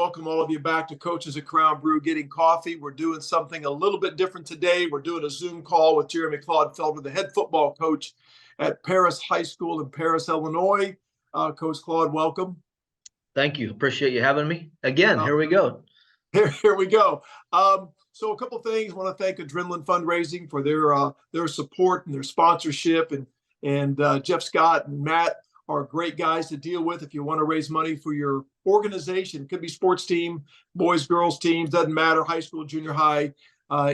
welcome all of you back to Coaches at Crown Brew Getting Coffee. We're doing something a little bit different today. We're doing a Zoom call with Jeremy Clodfelder, the head football coach at Paris High School in Paris, Illinois. Coach Claude, welcome. Thank you. Appreciate you having me. Again, here we go. Here we go. So a couple things. I want to thank Adrenaline Fundraising for their support and their sponsorship, and Jeff Scott and Matt are great guys to deal with if you want to raise money for your organization. It could be sports team, boys, girls teams, doesn't matter, high school, junior high,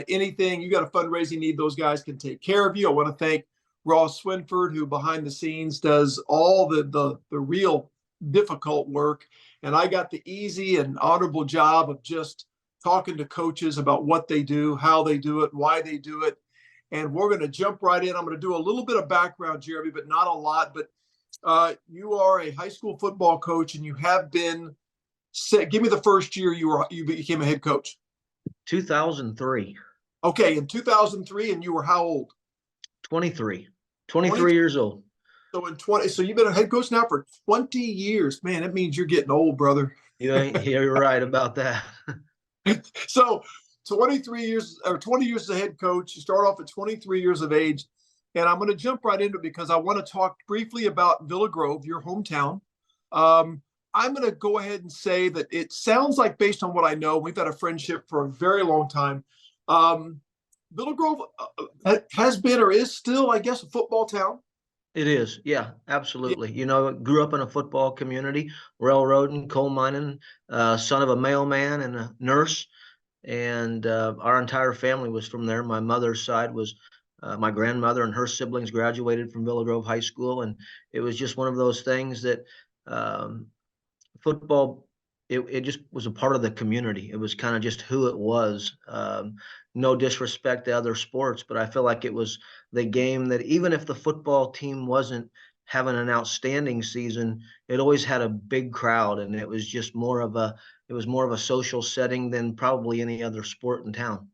anything. You got a fundraising need, those guys can take care of you. I want to thank Ross Swinford, who behind the scenes does all the real difficult work. And I got the easy and honorable job of just talking to coaches about what they do, how they do it, why they do it. And we're going to jump right in. I'm going to do a little bit of background, Jeremy, but not a lot. But you are a high school football coach, and you have been. Give me the first year you became a head coach. 2003. Okay, in 2003, and you were how old? 23 years old. So you've been a head coach now for 20 years. Man, that means you're getting old, brother. You're right about that. So 23 years or 20 years as a head coach. You start off at 23 years of age. And I'm going to jump right into it because I want to talk briefly about Villa Grove, your hometown. I'm going to go ahead and say that it sounds like, based on what I know, we've had a friendship for a very long time. Villa Grove has been or is still, I guess, a football town. It is. Yeah, absolutely. You know, grew up in a football community, railroading, coal mining, son of a mailman and a nurse. And our entire family was from there. My mother's side was my grandmother and her siblings graduated from Villa Grove High School. And it was just one of those things that football, it just was a part of the community. It was kind of just who it was. No disrespect to other sports, but I feel like it was the game that even if the football team wasn't having an outstanding season, it always had a big crowd, and it was just more of a social setting than probably any other sport in town.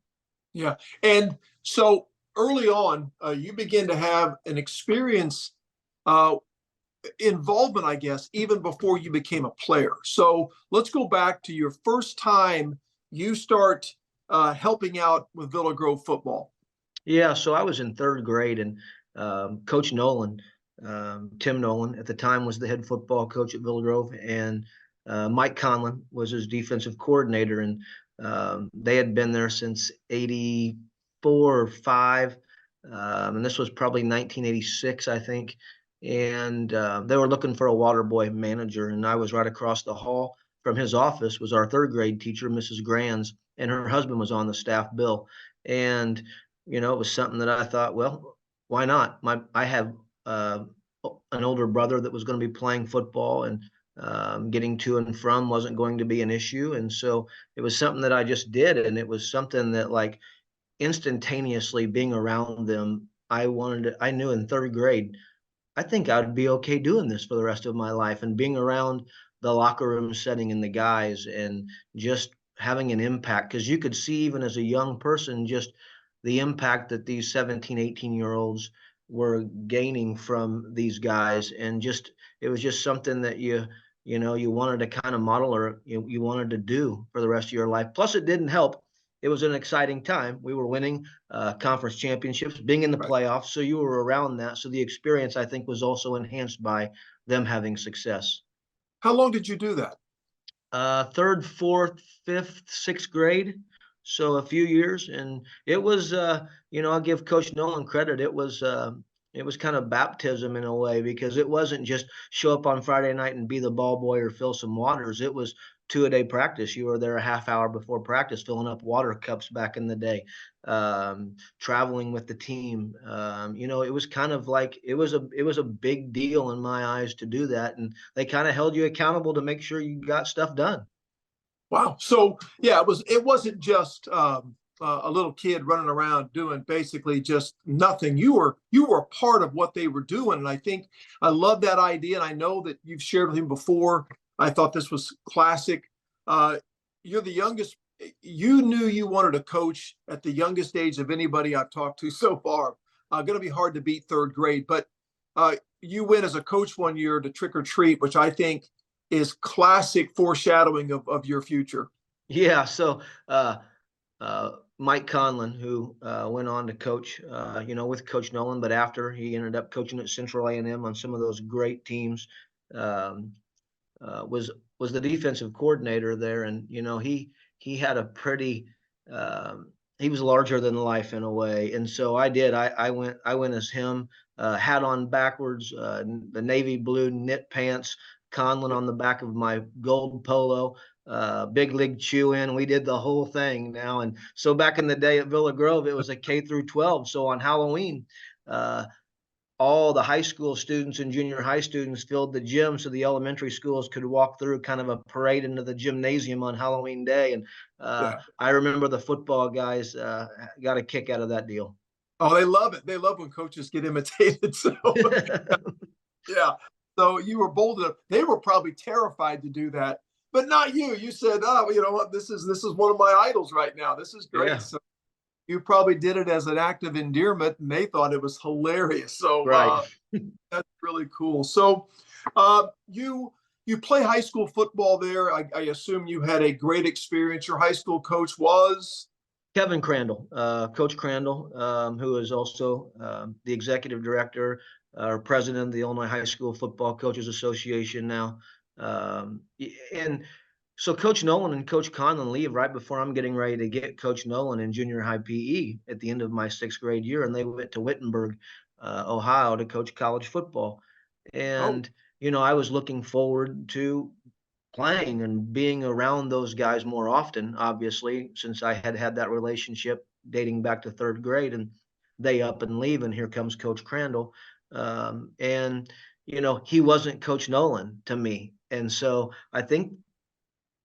Yeah. And so early on, you begin to have an experience involvement, I guess, even before you became a player. So let's go back to your first time you start helping out with Villa Grove football. Yeah, so I was in third grade, and Coach Nolan, Tim Nolan, at the time was the head football coach at Villa Grove, and Mike Conlon was his defensive coordinator, and they had been there since 84 or 5, and this was probably 1986, I think. And they were looking for a water boy manager, and I was right across the hall from his office was our third grade teacher, Mrs. Granz, and her husband was on the staff, Bill. And you know, it was something that I thought, well, why not? I have an older brother that was going to be playing football, and getting to and from wasn't going to be an issue. And so it was something that I just did, and it was something that, like, instantaneously being around them, I knew in third grade, I think I'd be okay doing this for the rest of my life, and being around the locker room setting and the guys and just having an impact, because you could see even as a young person just the impact that these 17, 18-year-olds were gaining from these guys. And just, it was just something that you wanted to kind of model, or you wanted to do for the rest of your life. Plus, it didn't help. It was an exciting time. We were winning conference championships, being in the playoffs. So you were around that. So the experience, I think, was also enhanced by them having success. How long did you do that? Third, fourth, fifth, sixth grade. So a few years. And it was, I'll give Coach Nolan credit. It was kind of baptism in a way, because it wasn't just show up on Friday night and be the ball boy or fill some waters. It was 2-a-day practice. You were there a half hour before practice, filling up water cups back in the day, traveling with the team. It was kind of like, it was a big deal in my eyes to do that. And they kind of held you accountable to make sure you got stuff done. Wow. So yeah, it wasn't just a little kid running around doing basically just nothing. You were a part of what they were doing. And I think I love that idea. And I know that you've shared with him before. I thought this was classic. You're the youngest. You knew you wanted to coach at the youngest age of anybody I've talked to so far. Going to be hard to beat third grade, but you went as a coach one year to Trick or Treat, which I think is classic foreshadowing of your future. Yeah. So, Mike Conlon, who went on to coach, with Coach Nolan, but after he ended up coaching at Central A&M on some of those great teams, um, was the defensive coordinator there, and he had a pretty he was larger than life in a way, and so I went as him, hat on backwards, the navy blue knit pants, Conlon on the back of my gold polo, big league chew in. We did the whole thing now. And so back in the day at Villa Grove, it was a K through 12. So on Halloween, uh, all the high school students and junior high students filled the gym so the elementary schools could walk through, kind of a parade into the gymnasium on Halloween day. And Yeah. I remember the football guys got a kick out of that deal. Oh, they love it. They love when coaches get imitated. So yeah. So you were bold enough. They were probably terrified to do that, but not you. You said, "Oh, you know what? This is one of my idols right now. This is great." Yeah. So you probably did it as an act of endearment, and they thought it was hilarious. So Right. that's really cool. So you play high school football there. I assume you had a great experience. Your high school coach was Kevin Crandall, Coach Crandall, who is also the executive director or president of the Illinois High School Football Coaches Association now. And so Coach Nolan and Coach Conlon leave right before I'm getting ready to get Coach Nolan in junior high PE at the end of my sixth grade year. And they went to Wittenberg, Ohio to coach college football. oh And, I was looking forward to playing and being around those guys more often, obviously, since I had had that relationship dating back to third grade, and they up and leave, and here comes Coach Crandall. And, he wasn't Coach Nolan to me. And so I think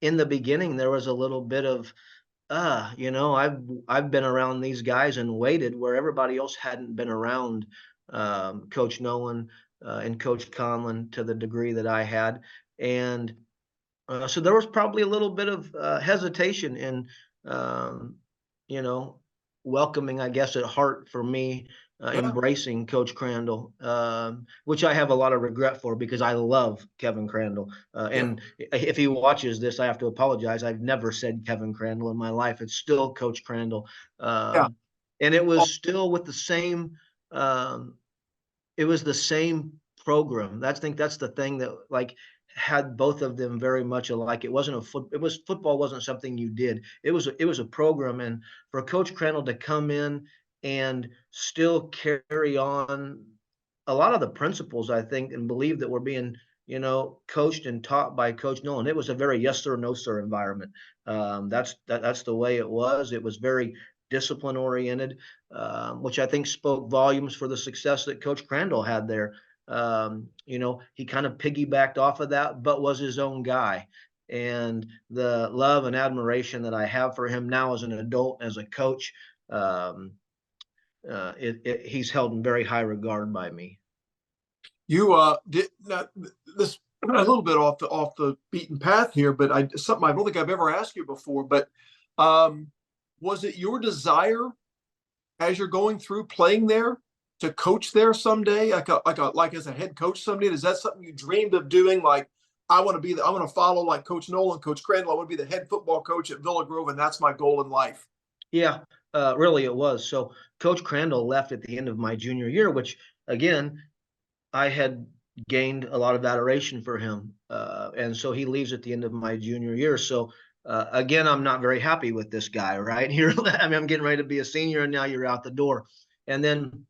in the beginning, there was a little bit of, I've been around these guys and waited where everybody else hadn't been around Coach Nolan and Coach Conlon to the degree that I had. And so there was probably a little bit of hesitation in, um, you know, welcoming, I guess, at heart for me, yeah, embracing Coach Crandall, which I have a lot of regret for because I love Kevin Crandall. yeah, And if he watches this, I have to apologize. I've never said Kevin Crandall in my life. It's still Coach Crandall. yeah. And it Oh, was still with the same, um, it was the same program. I think that's the thing that had both of them very much alike. It wasn't football wasn't something you did. It was a program. And for Coach Crandall to come in and still carry on a lot of the principles, I think, and believe that we're being, coached and taught by Coach Nolan. It was a very yes sir, no sir environment. That's the way it was. It was very discipline oriented, which I think spoke volumes for the success that Coach Crandall had there. He kind of piggybacked off of that, but was his own guy. And the love and admiration that I have for him now as an adult, as a coach, um, he's held in very high regard by me. you did not this a little bit off the beaten path here, but something I don't think I've ever asked you before. But um, was it your desire as you're going through playing there to coach there someday, like as a head coach someday? Is that something you dreamed of doing? Like, I want to follow like Coach Nolan, Coach Crandall. I want to be the head football coach at Villa Grove, and that's my goal in life. Yeah, really it was. So Coach Crandall left at the end of my junior year, which again, I had gained a lot of adoration for him. And so he leaves at the end of my junior year. So again, I'm not very happy with this guy right here. I mean, I'm getting ready to be a senior and now you're out the door. And then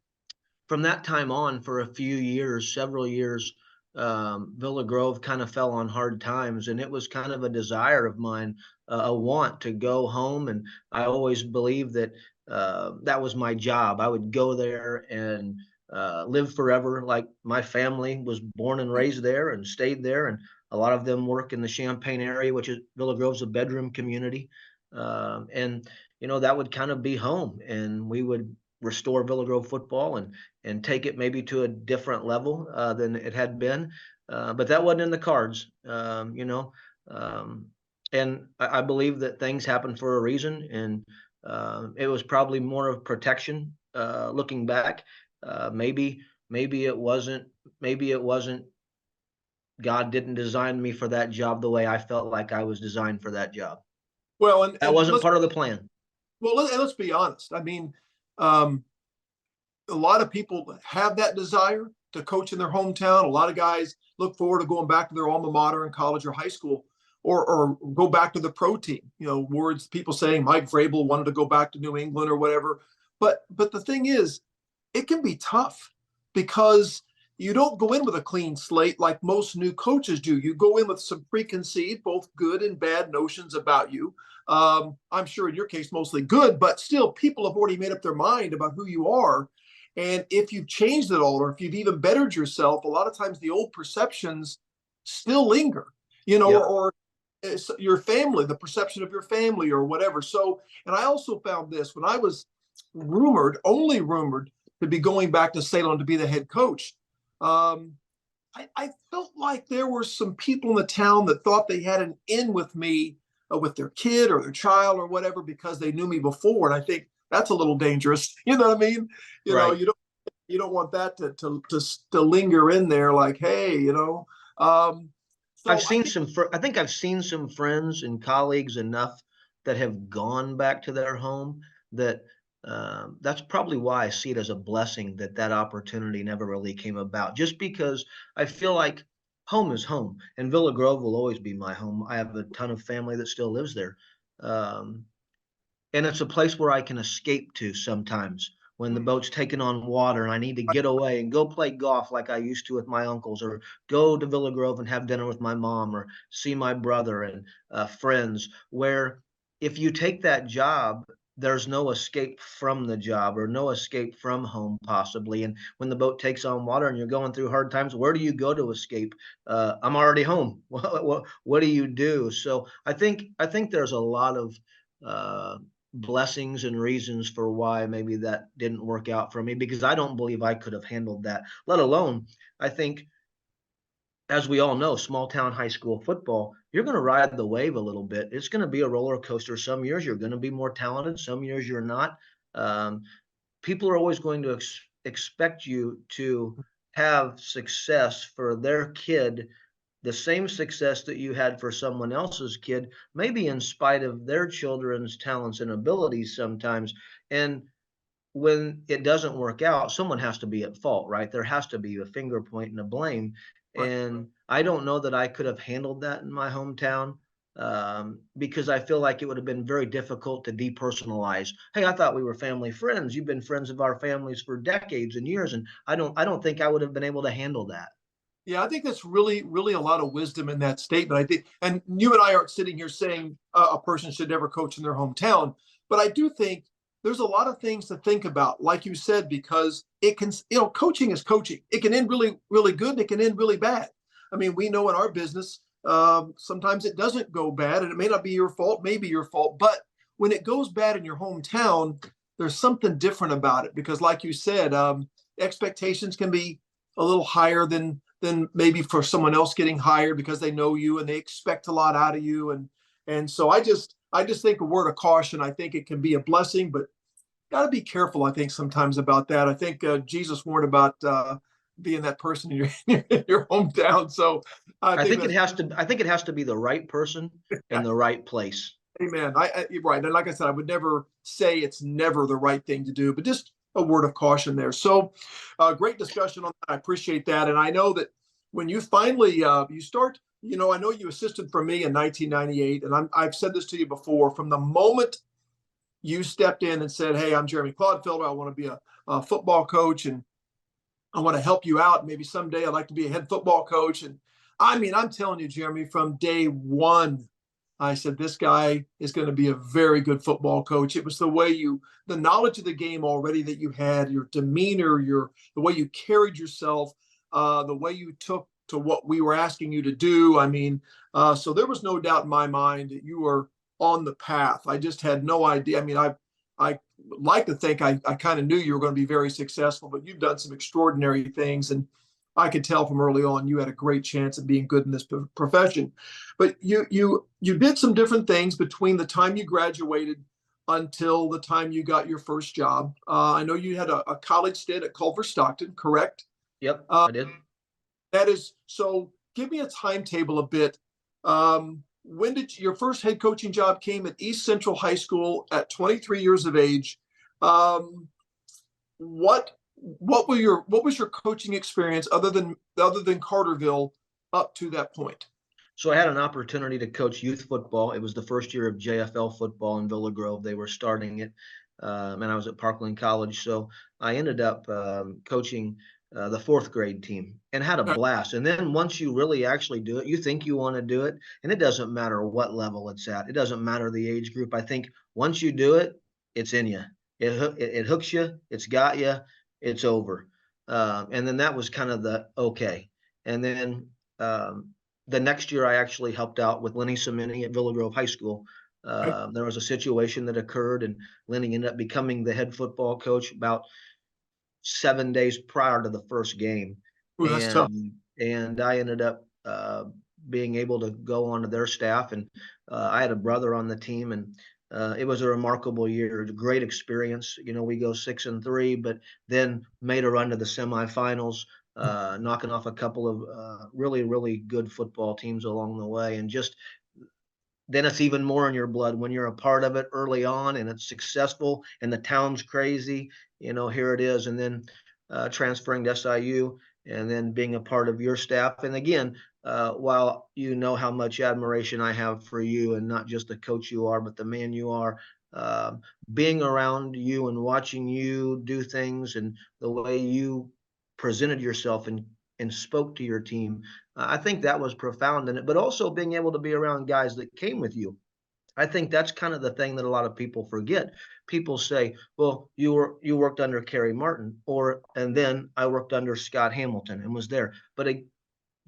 from that time on, for a few years, several years, Villa Grove kind of fell on hard times, and it was kind of a desire of mine, a want to go home. And I always believed that that was my job. I would go there and live forever. Like my family was born and raised there and stayed there, and a lot of them work in the Champaign area, which is Villa Grove's a bedroom community, and that would kind of be home, and we would restore Villa Grove football and take it maybe to a different level than it had been. But that wasn't in the cards, and I believe that things happen for a reason. And it was probably more of protection looking back. Maybe it wasn't God didn't design me for that job the way I felt like I was designed for that job. Well, That wasn't part of the plan. let's be honest. I mean, um, a lot of people have that desire to coach in their hometown. A lot of guys look forward to going back to their alma mater in college or high school, or go back to the pro team. You know, words people saying Mike Vrabel wanted to go back to New England or whatever. But the thing is, it can be tough because you don't go in with a clean slate like most new coaches do. You go in with some preconceived, both good and bad notions about you. I'm sure in your case, mostly good, but still, people have already made up their mind about who you are. And if you've changed it all, or if you've even bettered yourself, a lot of times the old perceptions still linger, you know, Yeah. or your family, the perception of your family or whatever. So, and I also found this when I was only rumored to be going back to Salem to be the head coach. Um, I felt like there were some people in the town that thought they had an in with me, with their kid or their child or whatever, because they knew me before. And I think that's a little dangerous. You know what I mean? You know, Right. you don't want that to linger in there. Like, hey, you know. I've So I seen think, I think I've seen some friends and colleagues enough that have gone back to their home that that's probably why I see it as a blessing that that opportunity never really came about. Just because I feel like home is home, and Villa Grove will always be my home. I have a ton of family that still lives there. Um, and it's a place where I can escape to sometimes when the boat's taking on water and I need to get away and go play golf like I used to with my uncles, or go to Villa Grove and have dinner with my mom, or see my brother and friends. Where if you take that job, there's no escape from the job or no escape from home, possibly. And when the boat takes on water and you're going through hard times, where do you go to escape? I'm already home. What do you do? So I think there's a lot of uh, blessings and reasons for why maybe that didn't work out for me, because I don't believe I could have handled that. Let alone, I think, as we all know, small town high school football, you're going to ride the wave a little bit. It's going to be a roller coaster. Some years you're going to be more talented, some years you're not. Um, People are always going to expect you to have success for their kid, the same success that you had for someone else's kid, maybe in spite of their children's talents and abilities sometimes. And when it doesn't work out, someone has to be at fault, right? There has to be a finger point and a blame. right. And I don't know that I could have handled that in my hometown, because I feel like it would have been very difficult to depersonalize. Hey, I thought we were family friends. You've been friends of our families for decades and years, and I don't think I would have been able to handle that. Yeah, I think that's really, really a lot of wisdom in that statement. I think, and you and I aren't sitting here saying a person should never coach in their hometown, but I do think there's a lot of things to think about, like you said, because it can, you know, coaching is coaching. It can end really, really good, and it can end really bad. I mean, we know in our business, sometimes it doesn't go bad, and it may not be your fault, maybe your fault, but when it goes bad in your hometown, there's something different about it because, like you said, expectations can be a little higher than maybe for someone else getting hired because they know you and they expect a lot out of you. And so I just think a word of caution. I think it can be a blessing, but got to be careful. I think sometimes about that. I think Jesus warned about being that person in your hometown. So I I think think it that's, has to. I think it has to be the right person in the right place. amen. You're right. And like I said, I would never say it's never the right thing to do, but just a word of caution there. So great discussion on that. I appreciate that. And I know that when you finally you start, you know, I know you assisted for me in 1998, and I've said this to you before. From the moment you stepped in and said, "Hey, I'm Jeremy Clodfelder. I want to be a football coach, and I want to help you out. Maybe someday I'd like to be a head football coach." And I mean, I'm telling you, Jeremy, from day one, I said, this guy is going to be a very good football coach. It was the knowledge of the game already that you had, your demeanor, the way you carried yourself, the way you took to what we were asking you to do. I mean, so there was no doubt in my mind that you were on the path. I just had no idea. I mean, I like to think I kind of knew you were going to be very successful, but you've done some extraordinary things. And I could tell from early on you had a great chance of being good in this profession. But you did some different things between the time you graduated until the time you got your first job. I know you had a college stint at Culver Stockton, correct? Yep, Uh, I did. that is so. give me a timetable a bit. When did your first head coaching job came at East Central High School at 23 years of age? What was your coaching experience other than Carterville up to that point? So I had an opportunity to coach youth football. It was the first year of JFL football in Villa Grove. They were starting it, and I was at Parkland College. So I ended up coaching the fourth grade team and had a blast. And then once you really actually do it, you think you want to do it, and it doesn't matter what level it's at. It doesn't matter the age group. I think once you do it, it's in you. It hooks you. It's got you. It's over. And then that was kind of the okay. And then the next year, I actually helped out with Lenny Cimini at Villa Grove High School. There was a situation that occurred, and Lenny ended up becoming the head football coach about 7 days prior to the first game. Ooh, that's tough. And I ended up being able to go onto their staff, and I had a brother on the team, and it was a remarkable year, a great experience. You know, we go 6-3, but then made a run to the semifinals, knocking off a couple of really, really good football teams along the way. And just then it's even more in your blood when you're a part of it early on and it's successful and the town's crazy. You know, here it is. And then transferring to SIU and then being a part of your staff. And again, while you know how much admiration I have for you, and not just the coach you are, but the man you are, being around you and watching you do things and the way you presented yourself and spoke to your team, I think that was profound in it. But also being able to be around guys that came with you. I think that's kind of the thing that a lot of people forget. People say, well, you worked under Kerry Martin, and then I worked under Scott Hamilton and was there. But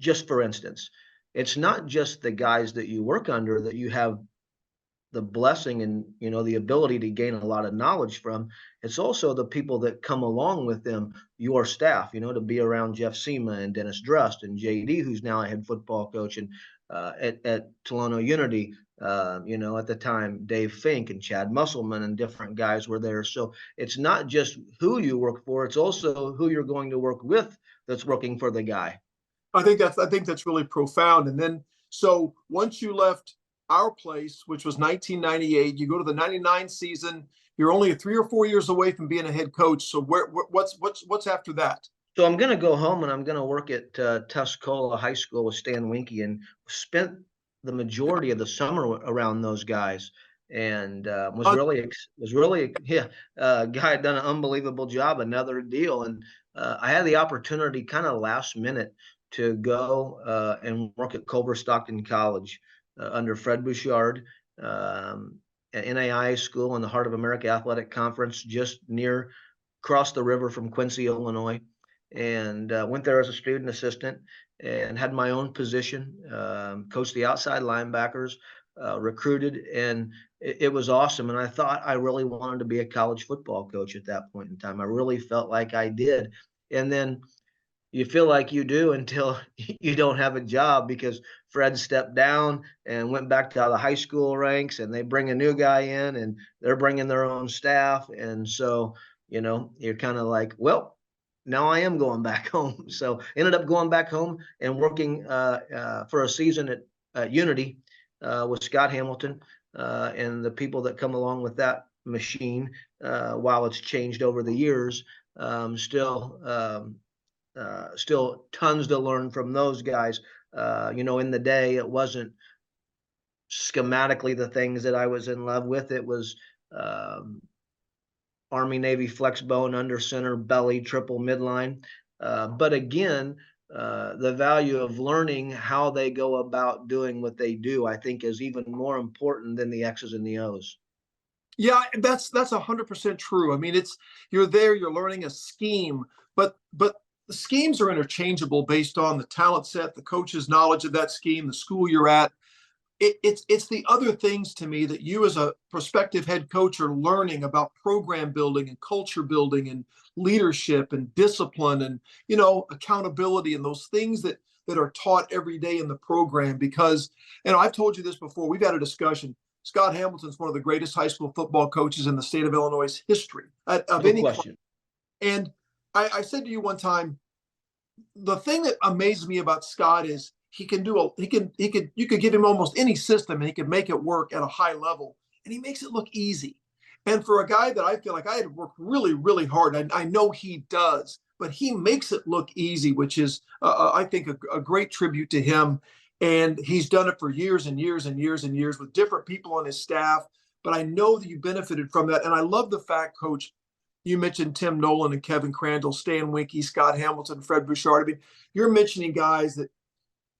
just for instance, it's not just the guys that you work under that you have the blessing and, you know, the ability to gain a lot of knowledge from. It's also the people that come along with them, your staff, you know, to be around Jeff Seema and Dennis Drust and JD, who's now a head football coach, and at Tolono Unity, you know, at the time, Dave Fink and Chad Musselman and different guys were there. So it's not just who you work for, it's also who you're going to work with that's working for the guy. I think that's really profound. And then, so once you left our place, which was 1998, you go to the 99 season. You're only 3 or 4 years away from being a head coach. So what's after that? So I'm going to go home and I'm going to work at Tuscola High School with Stan Winky, and spent the majority of the summer around those guys, and was really guy had done an unbelievable job, another deal. And I had the opportunity kind of last minute to go and work at Culver Stockton College under Fred Bouchard, at NAIA school in the Heart of America Athletic Conference, just across the river from Quincy, Illinois. And went there as a student assistant and had my own position, coached the outside linebackers, recruited, and it was awesome. And I thought I really wanted to be a college football coach at that point in time. I really felt like I did. And then you feel like you do until you don't have a job, because Fred stepped down and went back to the high school ranks, and they bring a new guy in and they're bringing their own staff. And so, you know, you're kind of like, well, now I am going back home. So ended up going back home and working for a season at Unity with Scott Hamilton and the people that come along with that machine. While it's changed over the years, still tons to learn from those guys. You know, in the day, it wasn't schematically the things that I was in love with. It was Army, Navy, flex bone, under center, belly, triple midline. But again, the value of learning how they go about doing what they do, I think, is even more important than the X's and the O's. Yeah, that's 100% true. I mean, you're there, you're learning a scheme, but the schemes are interchangeable based on the talent set, the coach's knowledge of that scheme, the school you're at. It's the other things to me that you as a prospective head coach are learning about program building and culture building and leadership and discipline and, you know, accountability and those things that are taught every day in the program. Because, and I've told you this before, we've had a discussion. Scott Hamilton's one of the greatest high school football coaches in the state of Illinois' history of any question. And I said to you one time, the thing that amazes me about Scott is he can you could give him almost any system and he can make it work at a high level, and he makes it look easy. And for a guy that I feel like I had to work really, really hard, I know he does, but he makes it look easy, which is, I think, a great tribute to him. And he's done it for years and years and years and years with different people on his staff. But I know that you benefited from that. And I love the fact, Coach, you mentioned Tim Nolan and Kevin Crandall, Stan Winky, Scott Hamilton, Fred Bouchard. I mean, you're mentioning guys that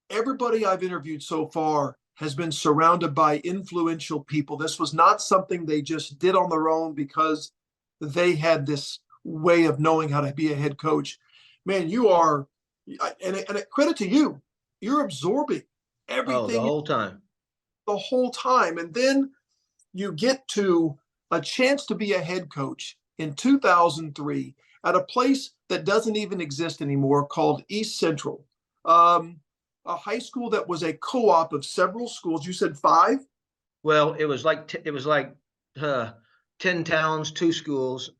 everybody I've interviewed so far has been surrounded by influential people. This was not something they just did on their own because they had this way of knowing how to be a head coach. Man, you are, and credit to you, you're absorbing everything the whole time. The whole time. And then you get to a chance to be a head coach in 2003 at a place that doesn't even exist anymore called East Central. A high school that was a co-op of several schools. You said 5? Well, it was like 10 towns, 2 schools,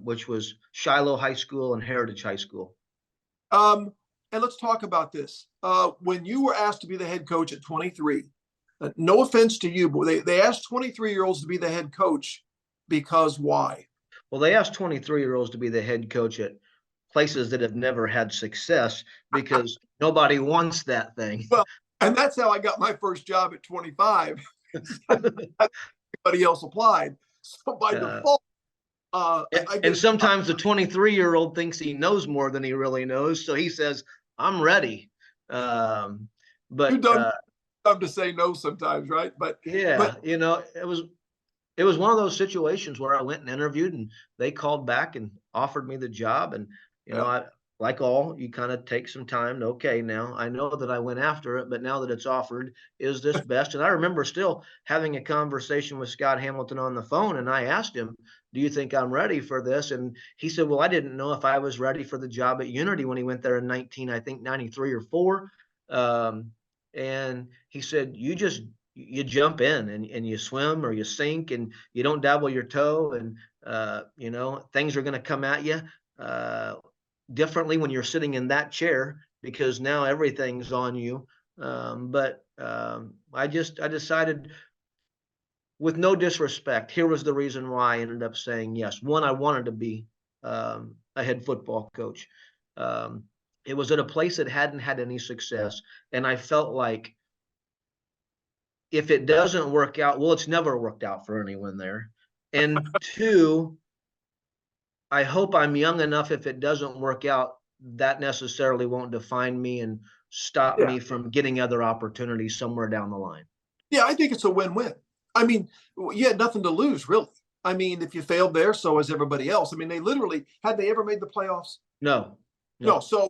which was Shiloh High School and Heritage High School. And let's talk about this. When you were asked to be the head coach at 23, no offense to you, but they asked 23-year-olds to be the head coach because why? Well, they asked 23-year-olds to be the head coach at places that have never had success because nobody wants that thing. Well, and that's how I got my first job at 25. Everybody else applied. So by default, and sometimes the 23-year-old thinks he knows more than he really knows. So he says, I'm ready. But you're dumb to say no sometimes, right? But it was one of those situations where I went and interviewed and they called back and offered me the job. And, you kind of take some time to, okay, now I know that I went after it, but now that it's offered, is this best? And I remember still having a conversation with Scott Hamilton on the phone. And I asked him, do you think I'm ready for this? And he said, well, I didn't know if I was ready for the job at Unity when he went there in 93 or 4. And he said, you jump in and you swim or you sink and you don't dabble your toe. And, things are going to come at you differently when you're sitting in that chair because now everything's on you. I decided, with no disrespect, here was the reason why I ended up saying yes. One, I wanted to be a head football coach. It was at a place that hadn't had any success. And I felt like if it doesn't work out, well, it's never worked out for anyone there. And 2, I hope I'm young enough, if it doesn't work out, that necessarily won't define me and stop me from getting other opportunities somewhere down the line. Yeah, I think it's a win-win. I mean, you had nothing to lose, really. I mean, if you failed there, so has everybody else. I mean, they literally, had they ever made the playoffs? No. So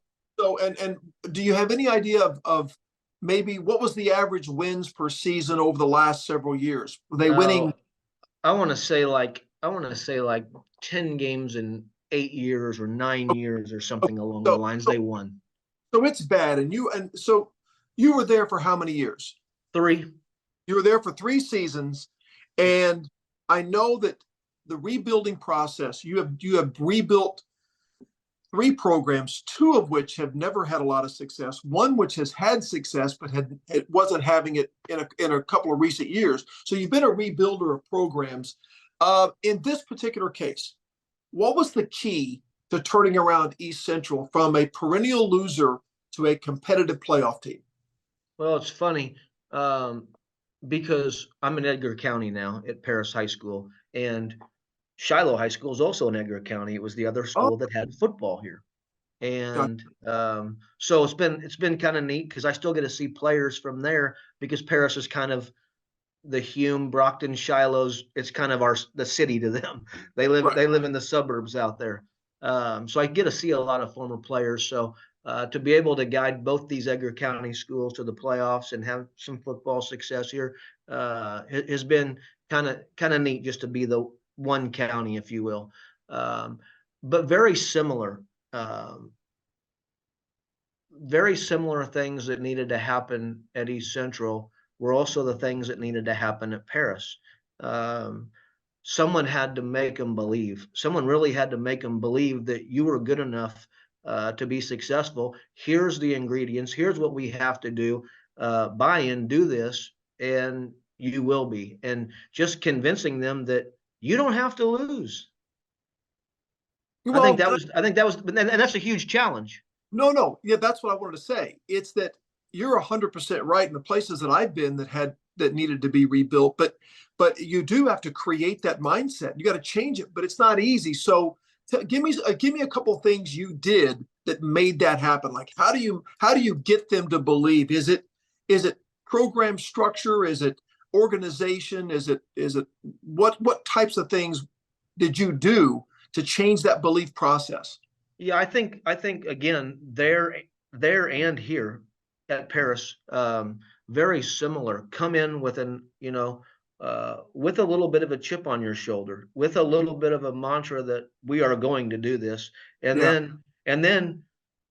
and do you have any idea of maybe what was the average wins per season over the last several years? Were they winning? I want to say like 10 games in 8 years or 9 years or something along the lines. They won. So it's bad. And so you were there for how many years? 3. You were there for 3 seasons. And I know that the rebuilding process, you have rebuilt 3 programs, 2 of which have never had a lot of success, one which has had success, but it wasn't having it in a couple of recent years. So you've been a rebuilder of programs. In this particular case, what was the key to turning around East Central from a perennial loser to a competitive playoff team? Well, it's funny because I'm in Edgar County now at Paris High School, and Shiloh High School is also in Edgar County. It was the other school that had football here. And so it's been kind of neat because I still get to see players from there because Paris is kind of the Hume, Brockton, Shiloh's. It's kind of the city to them. They live in the suburbs out there. So I get to see a lot of former players. So to be able to guide both these Edgar County schools to the playoffs and have some football success here has been kind of neat just to be the one county, if you will. But very similar things that needed to happen at East Central were also the things that needed to happen at Paris. Someone had to make them believe. Someone really had to make them believe that you were good enough to be successful. Here's the ingredients. Here's what we have to do. Buy in, do this, and you will be. And just convincing them that you don't have to lose. Well, I think that was, and that's a huge challenge. no. Yeah, that's what I wanted to say. It's that you're 100% right in the places that I've been that needed to be rebuilt. But you do have to create that mindset. You got to change it, but it's not easy. So give me a couple of things you did that made that happen. Like how do you get them to believe? Is it program structure? Is it organization? Is it what types of things did you do to change that belief process? Yeah, I think again, there and here at Paris, very similar. Come in with with a little bit of a chip on your shoulder, with a little bit of a mantra that we are going to do this, and Yeah. then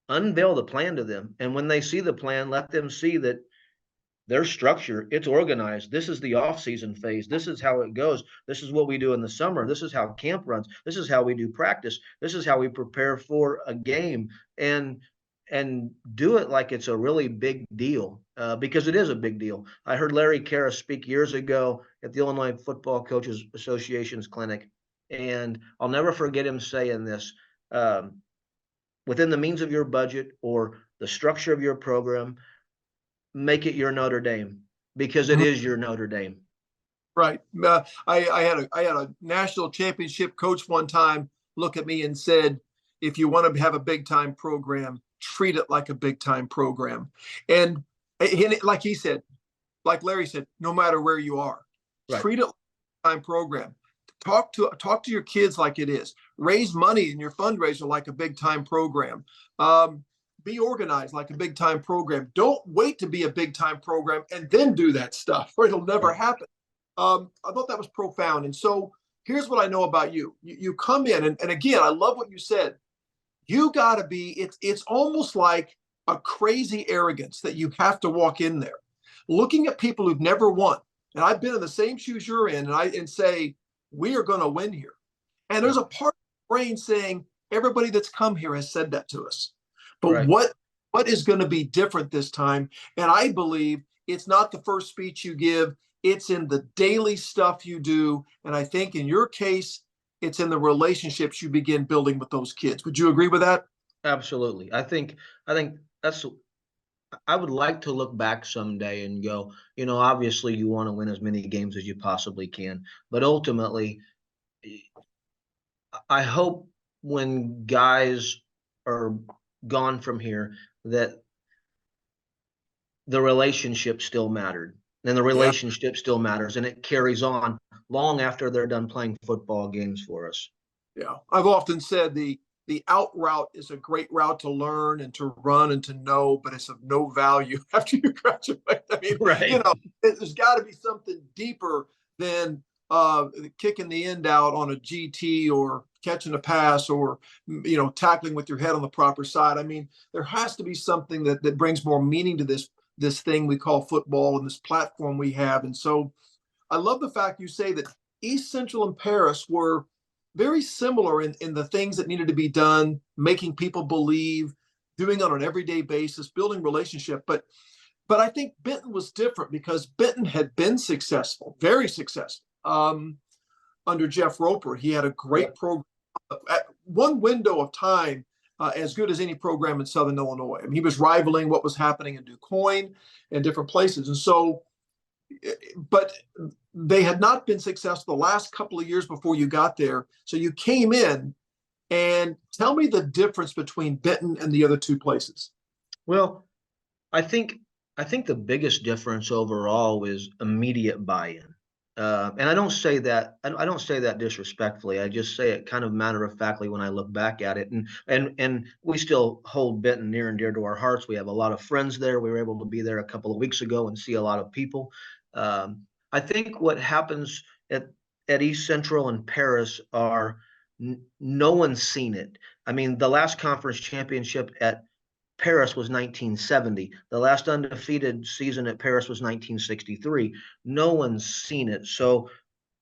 unveil the plan to them. And when they see the plan, let them see that there's structure, it's organized. This is the off-season phase. This is how it goes. This is what we do in the summer. This is how camp runs. This is how we do practice. This is how we prepare for a game, and do it like it's a really big deal, because it is a big deal. I heard Larry Karras speak years ago at the Illinois Football Coaches Association's clinic, and I'll never forget him saying this: within the means of your budget or the structure of your program, make it your Notre Dame, because it is your Notre Dame. Right. I had a national championship coach one time look at me and said, if you want to have a big time program, treat it like a big time program. And like he said, like Larry said, no matter where you are, Right. Treat it like a big time program. Talk to your kids like it is. Raise money in your fundraiser like a big time program. Be organized like a big time program. Don't wait to be a big time program and then do that stuff, or it'll never happen. I thought that was profound. And so here's what I know about you. You come in, and again, I love what you said. You got to be, it's almost like a crazy arrogance that you have to walk in there, looking at people who've never won. And I've been in the same shoes you're in, and say, we are going to win here. And there's a part of the brain saying, everybody that's come here has said that to us. But Right. what is going to be different this time? And I believe it's not the first speech you give. It's in the daily stuff you do. And I think in your case, it's in the relationships you begin building with those kids. Would you agree with that? Absolutely. I think that's, I would like to look back someday and go, obviously you want to win as many games as you possibly can, but ultimately, I hope when guys are gone from here that the relationship still mattered, and the relationship still matters, and it carries on long after they're done playing football games for us. Yeah. I've often said the out route is a great route to learn and to run and to know, but it's of no value after you graduate. I mean, Right. There's got to be something deeper than kicking the end out on a GT or catching a pass or, tackling with your head on the proper side. I mean, there has to be something that brings more meaning to this thing we call football and this platform we have. And so I love the fact you say that East Central and Paris were very similar in the things that needed to be done, making people believe, doing it on an everyday basis, building relationship. But I think Benton was different because Benton had been successful, very successful, under Jeff Roper. He had a great program at one window of time, as good as any program in Southern Illinois. I mean, he was rivaling what was happening in DuQuoin and different places. And so, but they had not been successful the last couple of years before you got there. So you came in, and tell me the difference between Benton and the other two places. Well, I think the biggest difference overall is immediate buy-in. And I don't say that disrespectfully. I just say it kind of matter of factly when I look back at it. And we still hold Benton near and dear to our hearts. We have a lot of friends there. We were able to be there a couple of weeks ago and see a lot of people. I think what happens at East Central and Paris are no one's seen it. I mean, the last conference championship at Paris was 1970. The last undefeated season at Paris was 1963. No one's seen it. So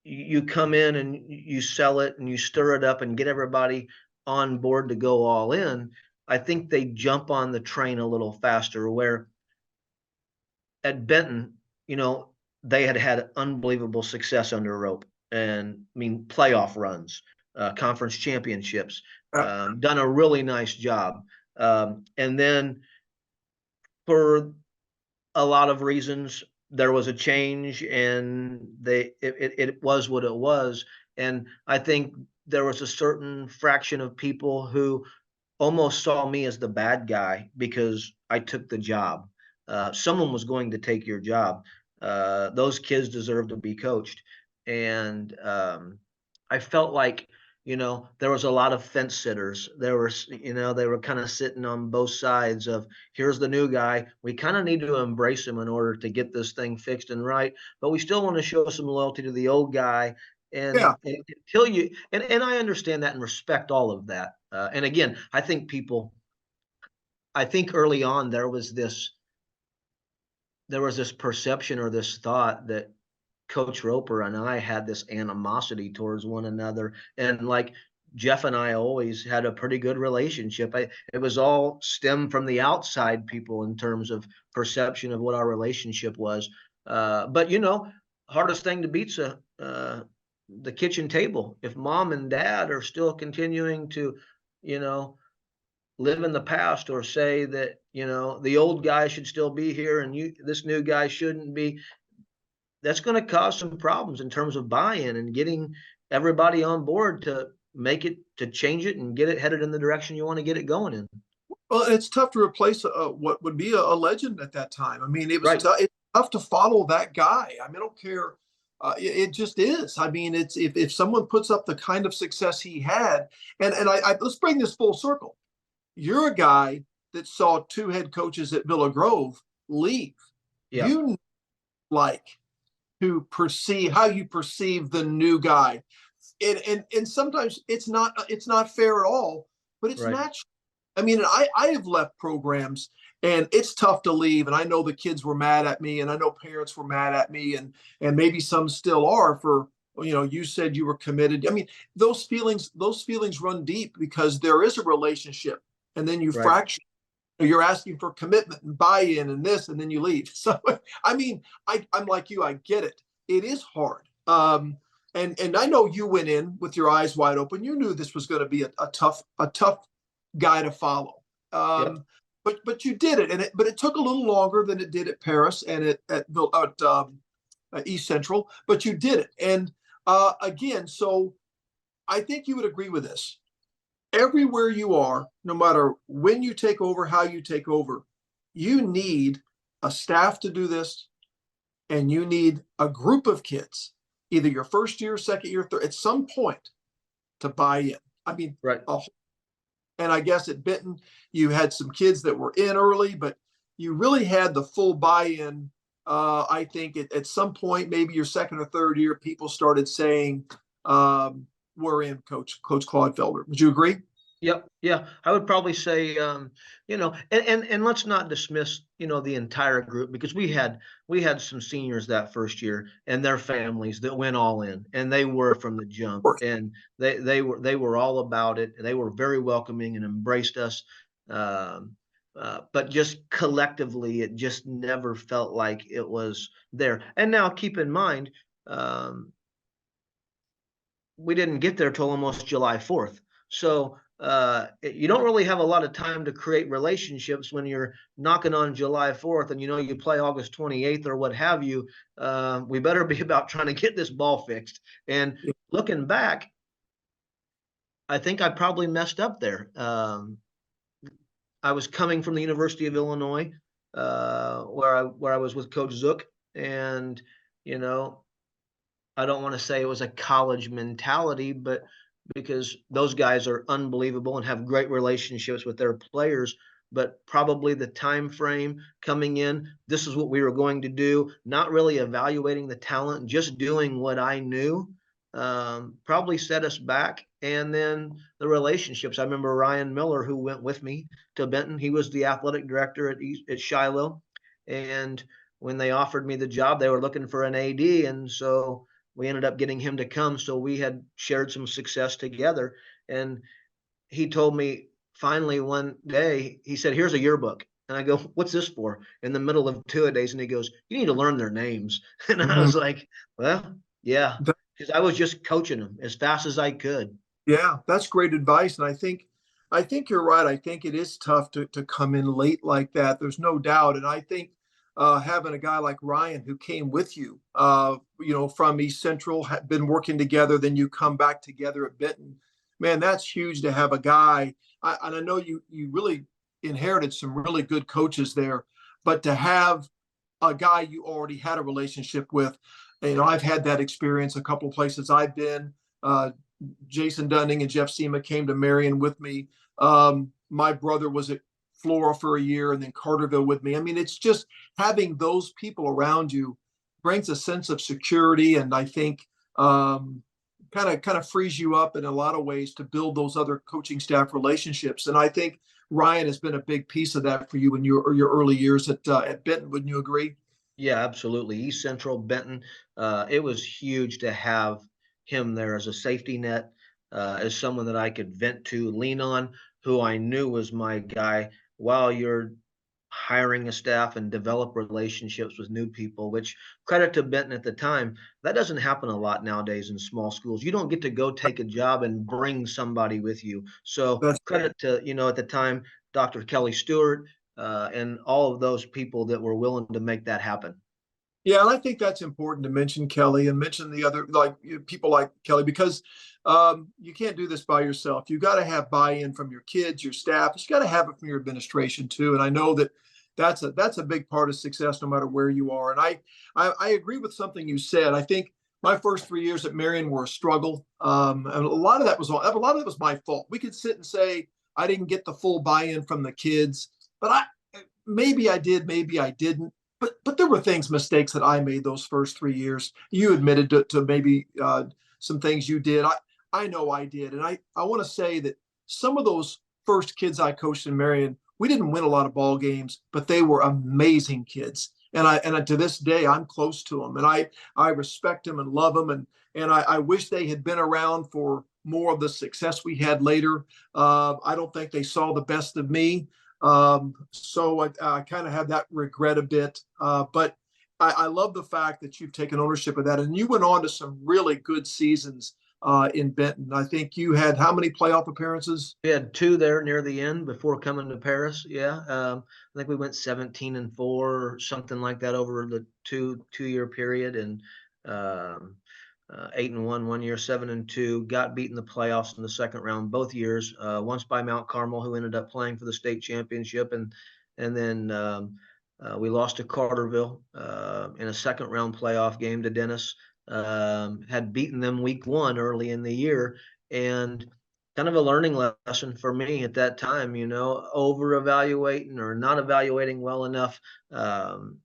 you come in and you sell it and you stir it up and get everybody on board to go all in. I think they jump on the train a little faster. Where at Benton, you know, they had had unbelievable success under Rope, and I mean playoff runs, conference championships, Yeah. done a really nice job. And then for a lot of reasons, there was a change, and it was what it was. And I think there was a certain fraction of people who almost saw me as the bad guy because I took the job. Someone was going to take your job. Those kids deserve to be coached. And I felt like, you know, there was a lot of fence sitters. There were, you know, they were kind of sitting on both sides of, here's the new guy. We kind of need to embrace him in order to get this thing fixed and right. But we still want to show some loyalty to the old guy. And until you, and I understand that and respect all of that. And again, I think early on there was this perception or this thought that Coach Roper and I had this animosity towards one another. And like Jeff and I always had a pretty good relationship. It was all stemmed from the outside people in terms of perception of what our relationship was. But you know, hardest thing to beat's the kitchen table. If mom and dad are still continuing to, you know, live in the past or say that, you know, the old guy should still be here and this new guy shouldn't be, that's going to cause some problems in terms of buy-in and getting everybody on board to make it, to change it and get it headed in the direction you want to get it going in. Well, it's tough to replace what would be a legend at that time. I mean, it was Right. tough. It's tough to follow that guy. I mean, I don't care. It just is. I mean, it's if someone puts up the kind of success he had, and I let's bring this full circle. You're a guy that saw two head coaches at Villa Grove leave. Yeah. You like to perceive how you perceive the new guy, and sometimes it's not fair at all, but it's Right. natural. I mean, I have left programs and it's tough to leave. And I know the kids were mad at me and I know parents were mad at me and maybe some still are for, you know, you said you were committed. I mean, those feelings run deep because there is a relationship and then you Right. fracture. You're asking for commitment and buy-in and this, and then you leave. So, I mean, I'm like you. I get it. It is hard. And I know you went in with your eyes wide open. You knew this was going to be a tough guy to follow. Yep. But you did it, but it took a little longer than it did at Paris and at East Central. But you did it, and again, so I think you would agree with this. Everywhere you are, no matter when you take over, how you take over, you need a staff to do this, and you need a group of kids, either your first year, second year, third, at some point to buy in. I mean, Right. and I guess at Benton, you had some kids that were in early, but you really had the full buy-in. I think at some point, maybe your second or third year, people started saying, "We're in, Coach Clodfelder." Would you agree? Yep. Yeah. I would probably say, you know, and let's not dismiss, you know, the entire group, because we had some seniors that first year and their families that went all in, and they were from the Of jump, course. and they were all about it. They were very welcoming and embraced us. Um, but just collectively, it just never felt like it was there. And now keep in mind, um, we didn't get there till almost July 4th. So you don't really have a lot of time to create relationships when you're knocking on July 4th and you know you play August 28th or what have you. We better be about trying to get this ball fixed. And looking back, I think I probably messed up there. I was coming from the University of Illinois, where I was with Coach Zook, and you know, I don't want to say it was a college mentality, but because those guys are unbelievable and have great relationships with their players, but probably the time frame coming in, this is what we were going to do, not really evaluating the talent, just doing what I knew, probably set us back. And then the relationships. I remember Ryan Miller, who went with me to Benton. He was the athletic director at Shiloh, and when they offered me the job, they were looking for an AD, and so we ended up getting him to come. So we had shared some success together. And he told me, finally one day he said, "Here's a yearbook." And I go, "What's this for?" In the middle of two-a-days, and he goes, "You need to learn their names." And I Mhm. was like, "Well, yeah," Th- because I was just coaching them as fast as I could. Yeah, that's great advice. And I think you're right. I think it is tough to come in late like that. There's no doubt. And I think having a guy like Ryan who came with you, from East Central, had been working together, then you come back together at Benton. Man, that's huge to have a guy. And I know you really inherited some really good coaches there, but to have a guy you already had a relationship with, I've had that experience a couple of places I've been. Uh, Jason Dunning and Jeff Sema came to Marion with me. My brother was at Flora for a year and then Carterville with me. I mean, it's just having those people around you brings a sense of security, and I think kind of frees you up in a lot of ways to build those other coaching staff relationships. And I think Ryan has been a big piece of that for you in your early years at Benton. Wouldn't you agree? Yeah, absolutely. East Central, Benton. It was huge to have him there as a safety net, as someone that I could vent to, lean on, who I knew was my guy while you're hiring a staff and develop relationships with new people, which credit to Benton at the time, that doesn't happen a lot nowadays in small schools. You don't get to go take a job and bring somebody with you. So That's credit to, at the time, Dr. Kelly Stewart, and all of those people that were willing to make that happen. Yeah, and I think that's important to mention Kelly and mention the other people like Kelly, because you can't do this by yourself. You got to have buy-in from your kids, your staff. You got to have it from your administration too. And I know that that's a big part of success, no matter where you are. And I agree with something you said. I think my first 3 years at Marion were a struggle, and a lot of that was my fault. We could sit and say I didn't get the full buy-in from the kids, but maybe I did, maybe I didn't. But there were mistakes that I made those first 3 years. You admitted to maybe some things you did. I know I did, and I want to say that some of those first kids I coached in Marion, we didn't win a lot of ball games, but they were amazing kids. And to this day, I'm close to them, and I respect them and love them, and I wish they had been around for more of the success we had later. I don't think they saw the best of me. So I kind of have that regret a bit. But I love the fact that you've taken ownership of that. And you went on to some really good seasons in Benton. I think you had how many playoff appearances? We had two there near the end before coming to Paris. Yeah, I think we went 17-4 or something like that over the two-year period, and 8-1 one year, 7-2. Got beat in the playoffs in the second round both years. Once by Mount Carmel, who ended up playing for the state championship, and then we lost to Carterville in a second round playoff game to Dennis. Had beaten them week one early in the year, and kind of a learning lesson for me at that time, over evaluating or not evaluating well enough,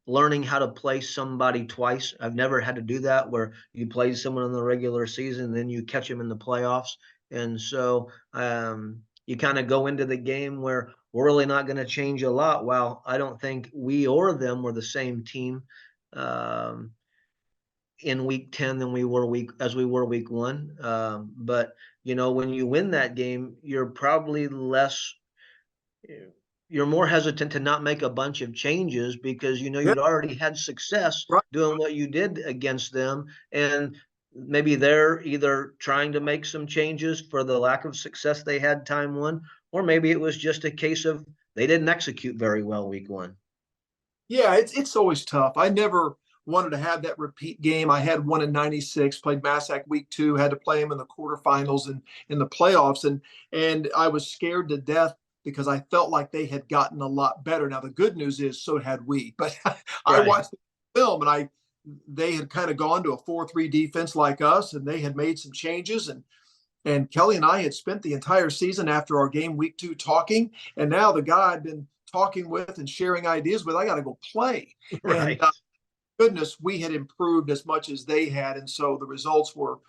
learning how to play somebody twice. I've never had to do that where you play someone in the regular season, then you catch them in the playoffs. And so you kind of go into the game where we're really not going to change a lot. While I don't think we or them were the same team in week 10 than we were week one. But when you win that game, you're probably you're more hesitant to not make a bunch of changes because Yeah, you'd already had success right. doing what you did against them, and maybe they're either trying to make some changes for the lack of success they had time one, or maybe it was just a case of they didn't execute very well week one. Yeah, it's always tough. I never wanted to have that repeat game. I had one in '96, played Massac week two, had to play them in the quarterfinals and in the playoffs, and I was scared to death because I felt like they had gotten a lot better. Now the good news is so had we. But I Right. watched the film, and they had kind of gone to a 4-3 defense like us, and they had made some changes, and Kelly and I had spent the entire season after our game week two talking, and now the guy I'd been talking with and sharing ideas with, I got to go play. And Right. goodness, we had improved as much as they had, and so the results were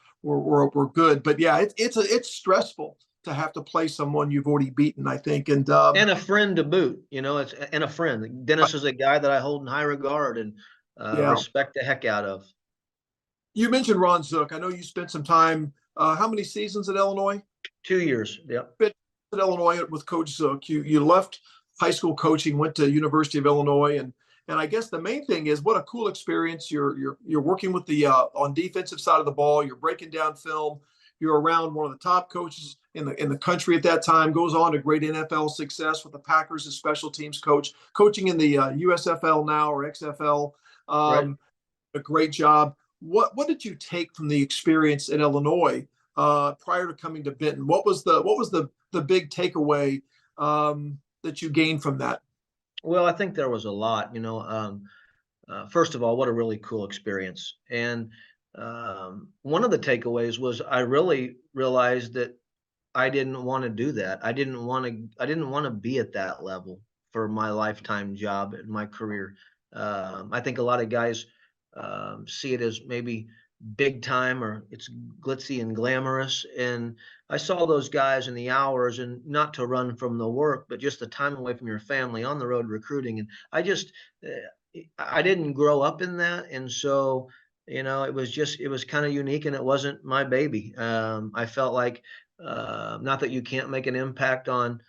good. But yeah, it's stressful to have to play someone you've already beaten, I think. And And a friend to boot, it's and a friend. Dennis is a guy that I hold in high regard and yeah, respect the heck out of. you mentioned Ron Zook. I know you spent some time. How many seasons at Illinois? 2 years. Yep. at Illinois with Coach Zook. You left high school coaching, went to University of Illinois, and I guess the main thing is what a cool experience. You're working with the on defensive side of the ball. You're breaking down film. You're around one of the top coaches in the country at that time. Goes on to great NFL success with the Packers as special teams coach, coaching in the USFL now or XFL. Right. A great job. What did you take from the experience in Illinois prior to coming to Benton? What was the big takeaway that you gained from that? Well, I think there was a lot. First of all, what a really cool experience. And one of the takeaways was I really realized that I didn't want to do that. I didn't want to be at that level for my lifetime job and my career. I think a lot of guys see it as maybe big time or it's glitzy and glamorous. And I saw those guys in the hours, and not to run from the work, but just the time away from your family on the road recruiting. And I didn't grow up in that. And so, it was kind of unique, and it wasn't my baby. I felt like, not that you can't make an impact on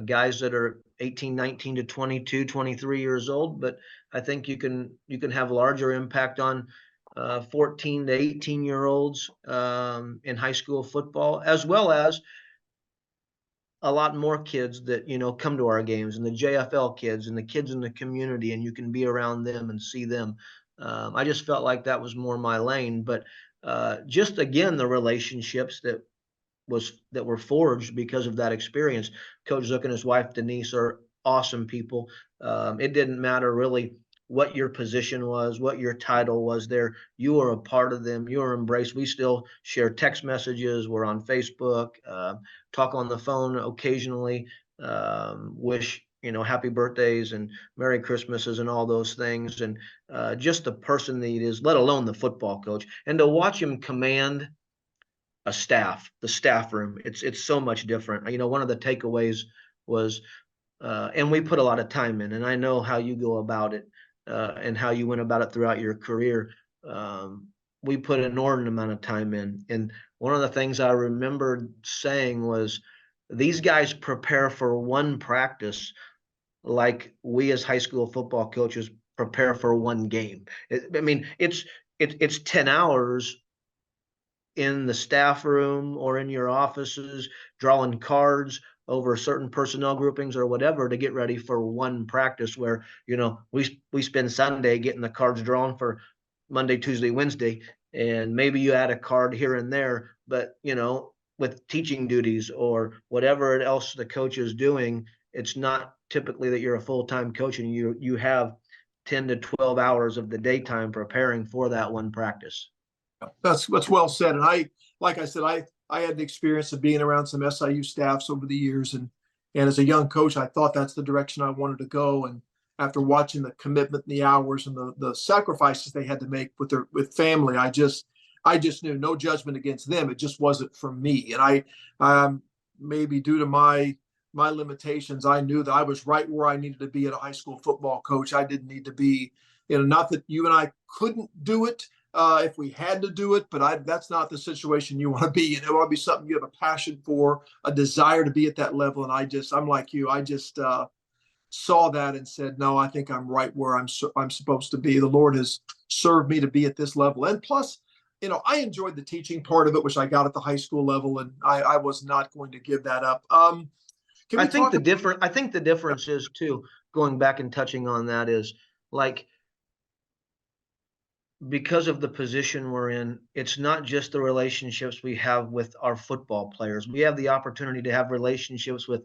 guys that are 18, 19 to 22, 23 years old, but I think you can have larger impact on 14 to 18-year-olds in high school football, as well as a lot more kids that, come to our games, and the JFL kids and the kids in the community, and you can be around them and see them. I just felt like that was more my lane, but just again, the relationships that were forged because of that experience. Coach Zook and his wife Denise are awesome people. It didn't matter really what your position was, what your title was there. You were a part of them. You were embraced. We still share text messages. We're on Facebook, talk on the phone occasionally, wish, happy birthdays and Merry Christmases and all those things. And just the person that he is, let alone the football coach. And to watch him command the staff room, it's so much different. One of the takeaways was, and we put a lot of time in, and I know how you go about it, and how you went about it throughout your career. We put an inordinate amount of time in. And one of the things I remember saying was, these guys prepare for one practice like we as high school football coaches prepare for one game. It's 10 hours in the staff room or in your offices, drawing cards over certain personnel groupings or whatever to get ready for one practice where, we spend Sunday getting the cards drawn for Monday, Tuesday, Wednesday, and maybe you add a card here and there, but, with teaching duties or whatever else the coach is doing, it's not typically that you're a full-time coach and you have 10 to 12 hours of the daytime preparing for that one practice. That's well said. And like I said, I had the experience of being around some SIU staffs over the years, and as a young coach, I thought that's the direction I wanted to go. And after watching the commitment and the hours and the sacrifices they had to make with family, I just knew, no judgment against them, it just wasn't for me. And I maybe due to my limitations, I knew that I was right where I needed to be at a high school football coach. I didn't need to be, not that you and I couldn't do it if we had to do it, but that's not the situation you want to be in. It want to be something you have a passion for, a desire to be at that level. And I'm like you. I just saw that and said, no, I think I'm right where I'm supposed to be. The Lord has served me to be at this level. And plus, I enjoyed the teaching part of it, which I got at the high school level, and I was not going to give that up. I think the difference is too, going back and touching on that, is like, because of the position we're in, it's not just the relationships we have with our football players. We have the opportunity to have relationships with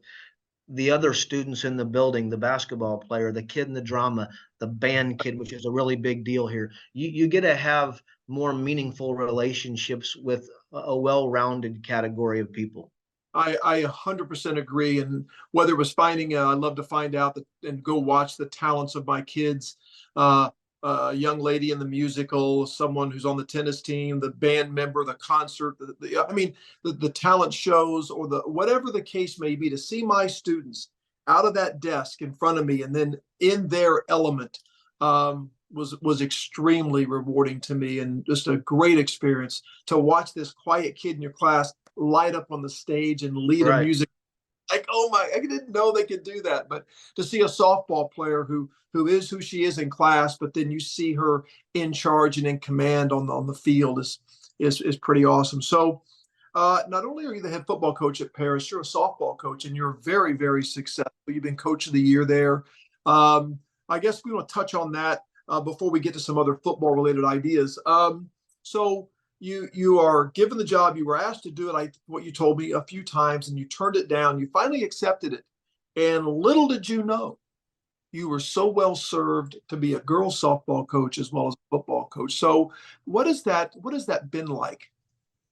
the other students in the building, the basketball player, the kid in the drama, the band kid, which is a really big deal here. You get to have more meaningful relationships with a well-rounded category of people. I 100% agree. And whether it was finding, I love to find out and go watch the talents of my kids, a young lady in the musical, someone who's on the tennis team, the band member, the concert, the talent shows, or whatever the case may be, to see my students out of that desk in front of me and then in their element was extremely rewarding to me, and just a great experience to watch this quiet kid in your class light up on the stage and lead a music like, oh my, I didn't know they could do that. But to see a softball player who is who she is in class, but then you see her in charge and in command on the field is pretty awesome. So not only are you the head football coach at Paris, you're a softball coach, and you're very, very successful. You've been coach of the year there. I guess we want to touch on that before we get to some other football related ideas. So you are given the job. You were asked to do it. What you told me a few times, and you turned it down. You finally accepted it, and little did you know, you were so well served to be a girls softball coach as well as a football coach. So what is that? What has that been like?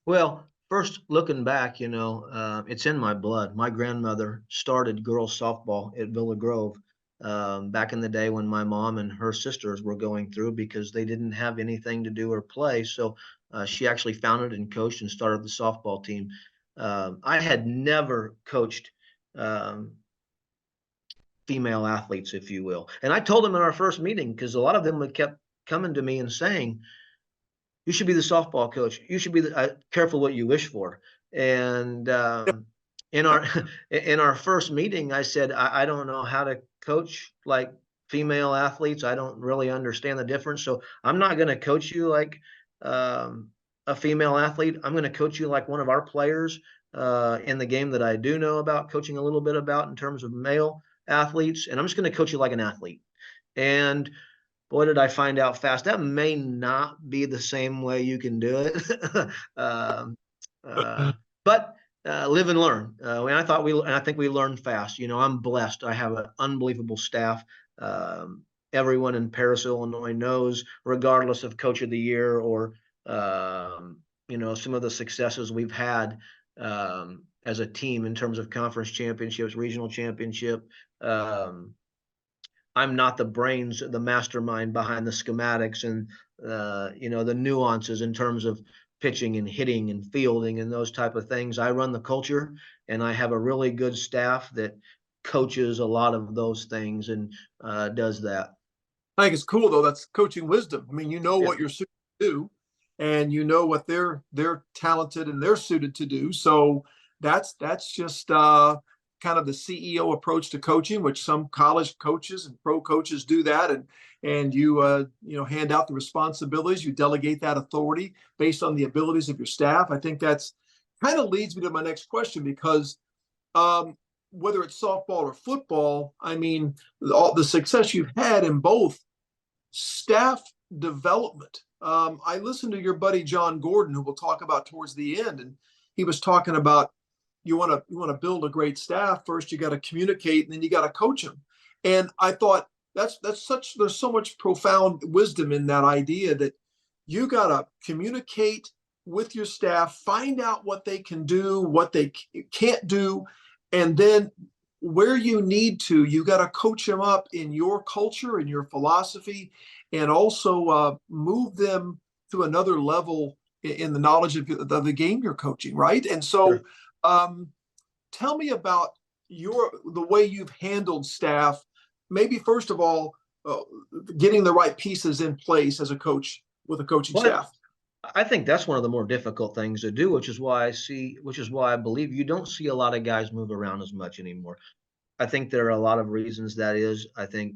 Well, first looking back, it's in my blood. My grandmother started girls softball at Villa Grove back in the day when my mom and her sisters were going through because they didn't have anything to do or play. So she actually founded and coached and started the softball team. I had never coached female athletes, if you will. And I told them in our first meeting, because a lot of them had kept coming to me and saying, you should be the softball coach. You should be careful what you wish for. And in our in our first meeting, I said, I don't know how to coach like female athletes. I don't really understand the difference. So I'm not going to coach you like a female athlete. I'm going to coach you like one of our players in the game that I do know about coaching a little bit about in terms of male athletes. And I'm just going to coach you like an athlete. And boy, did I find out fast. That may not be the same way you can do it. But live and learn. And I think we learned fast. I'm blessed. I have an unbelievable staff. Everyone in Paris, Illinois knows, regardless of coach of the year or, some of the successes we've had as a team in terms of conference championships, regional championship. I'm not the brains, the mastermind behind the schematics and, the nuances in terms of pitching and hitting and fielding and those type of things. I run the culture, and I have a really good staff that coaches a lot of those things and does that. I think it's cool though. That's coaching wisdom. I mean, you know Yeah. what you're suited to do, and you know what they're talented and they're suited to do. So that's just kind of the CEO approach to coaching, which some college coaches and pro coaches do that, and you hand out the responsibilities, you delegate that authority based on the abilities of your staff. I think that's kind of leads me to my next question because whether it's softball or football, I mean, all the success you've had in both staff development. I listened to your buddy John Gordon, who we'll talk about towards the end, and he was talking about you want to build a great staff. First, you got to communicate, and then you got to coach them. And I thought there's so much profound wisdom in that idea that you got to communicate with your staff, find out what they can do, what they can't do, and then where you need to, you got to coach them up in your culture and your philosophy, and also move them to another level in the knowledge of the game you're coaching, right? And so, tell me about the way you've handled staff. Maybe first of all, getting the right pieces in place as a coach with a coaching staff. I think that's one of the more difficult things to do, which is why I believe you don't see a lot of guys move around as much anymore. I think there are a lot of reasons that is. I think,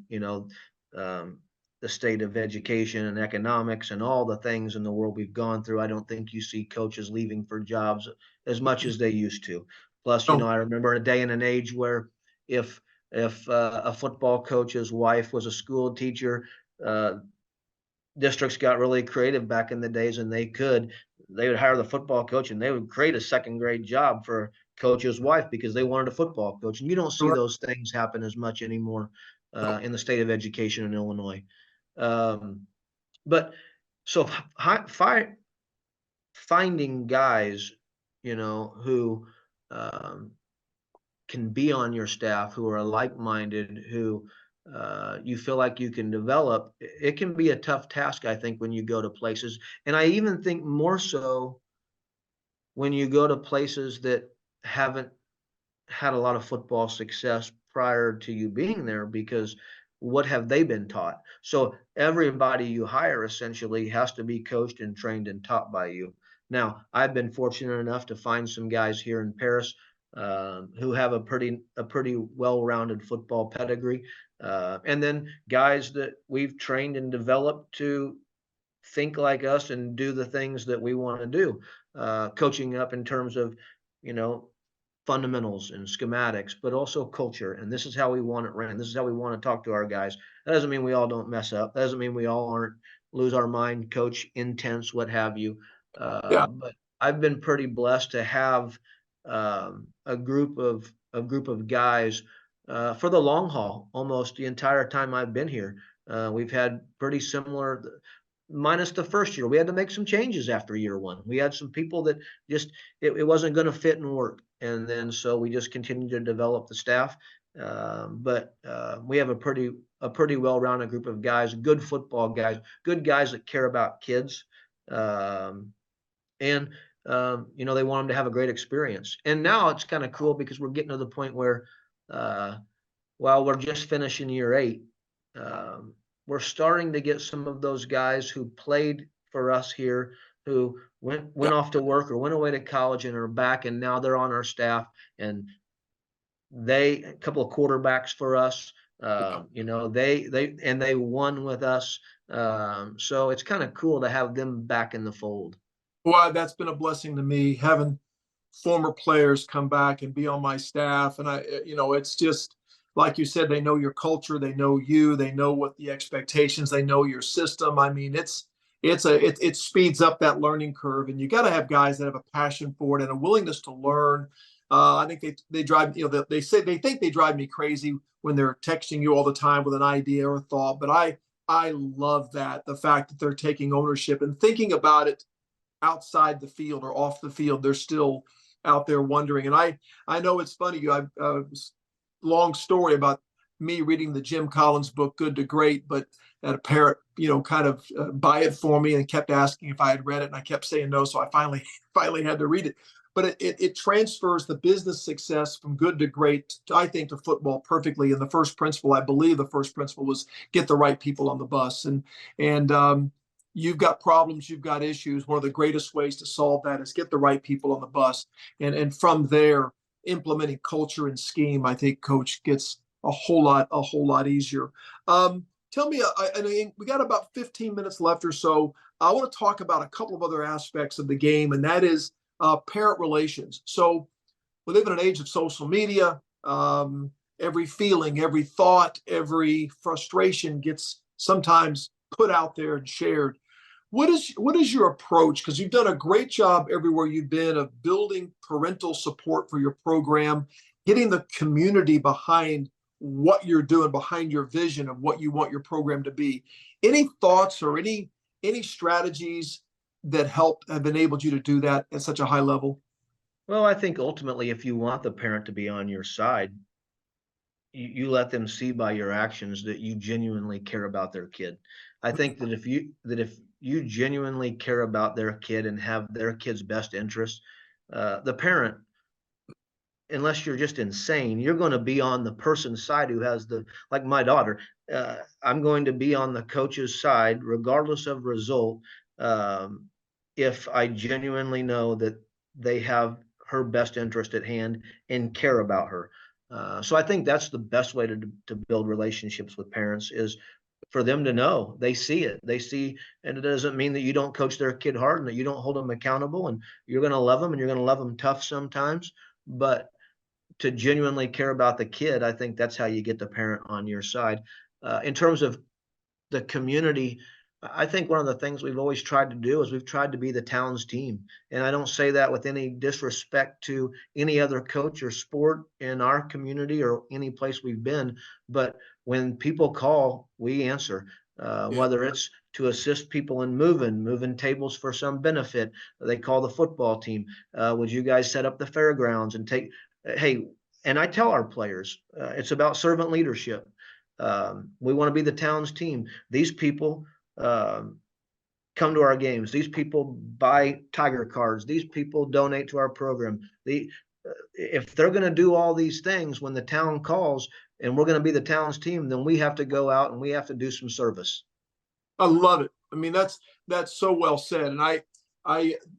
the state of education and economics and all the things in the world we've gone through. I don't think you see coaches leaving for jobs as much as they used to. Plus, I remember a day and an age where if a football coach's wife was a school teacher, districts got really creative back in the days, and they would hire the football coach and they would create a second grade job for coach's wife because they wanted a football coach. And you don't see those things happen as much anymore in the state of education in Illinois. But so finding guys, who can be on your staff, who are like-minded, who you feel like you can develop, it can be a tough task, I think, when you go to places. And I even think more so when you go to places that haven't had a lot of football success prior to you being there, because what have they been taught? So everybody you hire essentially has to be coached and trained and taught by you. Now, I've been fortunate enough to find some guys here in Paris who have a pretty well-rounded football pedigree, and then guys that we've trained and developed to think like us and do the things that we want to do, coaching up in terms of, you know, fundamentals and schematics, but also culture. And this is how we want it ran. This is how we want to talk to our guys. That doesn't mean we all don't mess up. That doesn't mean we all aren't lose our mind, coach, intense, what have you. Yeah. But I've been pretty blessed to have a group of guys for the long haul. Almost the entire time I've been here, we've had pretty similar. Minus the first year, we had to make some changes after year one. We had some people that just it wasn't going to fit and work, and then so we just continued to develop the staff. But we have a pretty well-rounded group of guys, good football guys, good guys that care about kids, and you know, they want them to have a great experience. And now it's kind of cool because we're getting to the point where while we're just finishing year 8, we're starting to get some of those guys who played for us here, who went Yeah. off to work or went away to college and are back, and now they're on our staff, and a couple of quarterbacks for us. You know, they won with us. So it's kind of cool to have them back in the fold. Well, that's been a blessing to me, having former players come back and be on my staff. And it's just like you said, they know your culture, they know you, they know what the expectations, they know your system. I mean, it speeds up that learning curve, and you got to have guys that have a passion for it and a willingness to learn. I think they drive, they say they think they drive me crazy when they're texting you all the time with an idea or thought, but I love that, the fact that they're taking ownership and thinking about it outside the field or off the field. They're still out there wondering. And I know it's funny. Long story about me reading the Jim Collins book, Good to Great, but that a parent, kind of buy it for me and kept asking if I had read it, and I kept saying no. So I finally had to read it. But it transfers the business success from good to great, I think, to football perfectly. And I believe the first principle was get the right people on the bus. And you've got problems, you've got issues. One of the greatest ways to solve that is get the right people on the bus. And from there, implementing culture and scheme, I think coach gets a whole lot easier. Tell me, I mean, we got about 15 minutes left or so. I want to talk about a couple of other aspects of the game, and that is parent relations. So we live in an age of social media. Every feeling, every thought, every frustration gets sometimes put out there and shared. What is your approach? Because you've done a great job everywhere you've been of building parental support for your program, getting the community behind what you're doing, behind your vision of what you want your program to be. Any thoughts or any strategies that have enabled you to do that at such a high level? Well, I think ultimately, if you want the parent to be on your side, you let them see by your actions that you genuinely care about their kid. I think that if you genuinely care about their kid and have their kid's best interest, the parent, unless you're just insane, you're going to be on the person's side who has like my daughter. I'm going to be on the coach's side, regardless of result, if I genuinely know that they have her best interest at hand and care about her. So I think that's the best way to build relationships with parents, is for them to know they see it. And it doesn't mean that you don't coach their kid hard and that you don't hold them accountable, and you're going to love them and you're going to love them tough sometimes, but to genuinely care about the kid, I think that's how you get the parent on your side. In terms of the community, I think one of the things we've always tried to do is we've tried to be the town's team. And I don't say that with any disrespect to any other coach or sport in our community or any place we've been. But when people call, we answer, whether it's to assist people in moving tables for some benefit. They call the football team. Would you guys set up the fairgrounds and hey, and I tell our players, it's about servant leadership. We want to be the town's team. These people come to our games. These people buy Tiger cards. These people donate to our program. If they're going to do all these things when the town calls and we're going to be the town's team, then we have to go out and we have to do some service. I love it. I mean, that's so well said. And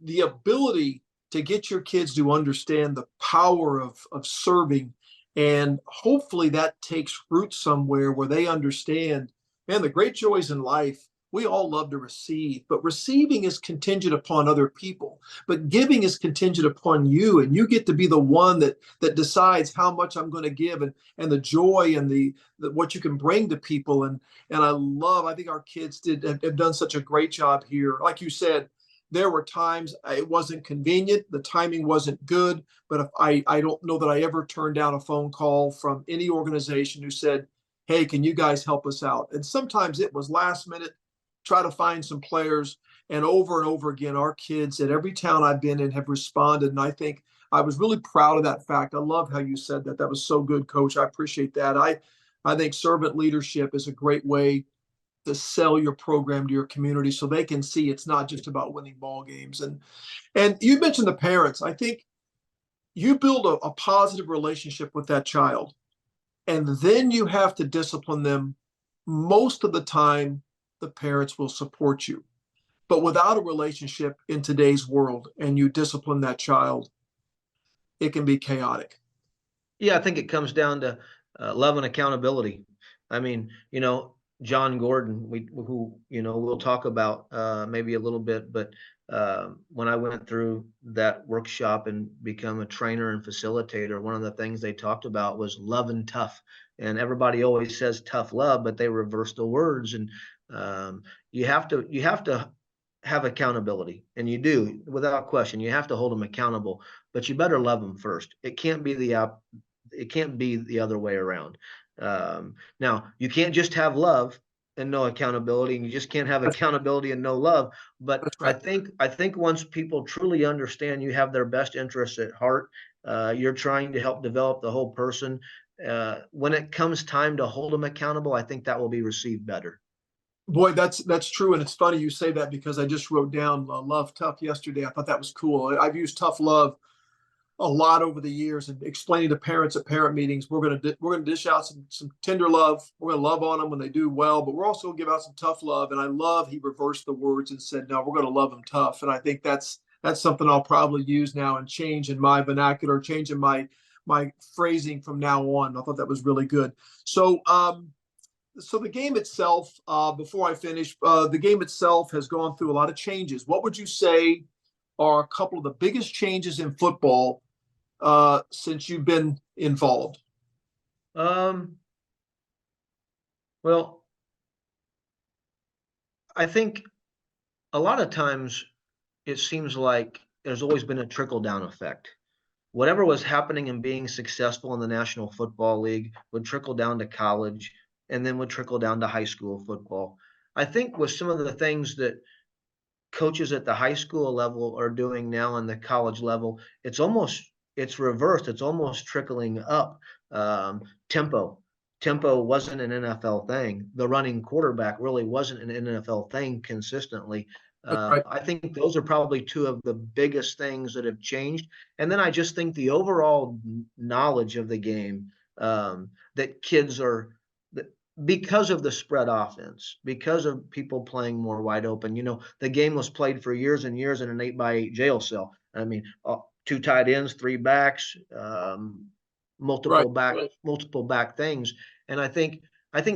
the ability to get your kids to understand the power of serving. And hopefully that takes root somewhere where they understand, man, the great joys in life, we all love to receive, but receiving is contingent upon other people. But giving is contingent upon you, and you get to be the one that decides how much I'm going to give, and the joy and the what you can bring to people. And I think our kids have done such a great job here. Like you said, there were times it wasn't convenient, the timing wasn't good, but if I don't know that I ever turned down a phone call from any organization who said, hey, can you guys help us out? And sometimes it was last minute, try to find some players. And over again, our kids at every town I've been in have responded. And I think I was really proud of that fact. I love how you said that. That was so good, Coach. I appreciate that. I think servant leadership is a great way to sell your program to your community so they can see it's not just about winning ball games. And you mentioned the parents. I think you build a positive relationship with that child, and then you have to discipline them. Most of the time, the parents will support you. But without a relationship in today's world and you discipline that child, it can be chaotic. Yeah, I think it comes down to love and accountability. I mean, John Gordon, who we'll talk about maybe a little bit, but when I went through that workshop and become a trainer and facilitator, one of the things they talked about was love and tough. And everybody always says tough love, but they reverse the words. And you have to have accountability, and you do, without question. You have to hold them accountable, but you better love them first. It can't be the other way around. Now, you can't just have love and no accountability, and you just can't have accountability and no love. But That's right. I think once people truly understand you have their best interests at heart, you're trying to help develop the whole person. When it comes time to hold them accountable, I think that will be received better. Boy, that's true. And it's funny you say that because I just wrote down love tough yesterday. I thought that was cool. I've used tough love a lot over the years and explaining to parents at parent meetings, we're gonna dish out some tender love. We're gonna love on them when they do well, but we're also gonna give out some tough love. And I love he reversed the words and said, no, we're gonna love them tough. And I think that's something I'll probably use now and change in my vernacular, change in my phrasing from now on. I thought that was really good. So the game itself, before I finish, the game itself has gone through a lot of changes. What would you say are a couple of the biggest changes in football since you've been involved? Well, I think a lot of times it seems like there's always been a trickle-down effect. Whatever was happening and being successful in the National Football League would trickle down to college, and then would trickle down to high school football. I think with some of the things that coaches at the high school level are doing now on the college level, it's reversed. It's almost trickling up. Tempo wasn't an NFL thing. The running quarterback really wasn't an NFL thing consistently. That's right. I think those are probably two of the biggest things that have changed. And then I just think the overall knowledge of the game, that kids are, because of the spread offense, because of people playing more wide open. The game was played for years and years in an 8x8 jail cell. I mean, two tight ends, three backs, multiple back things. And I think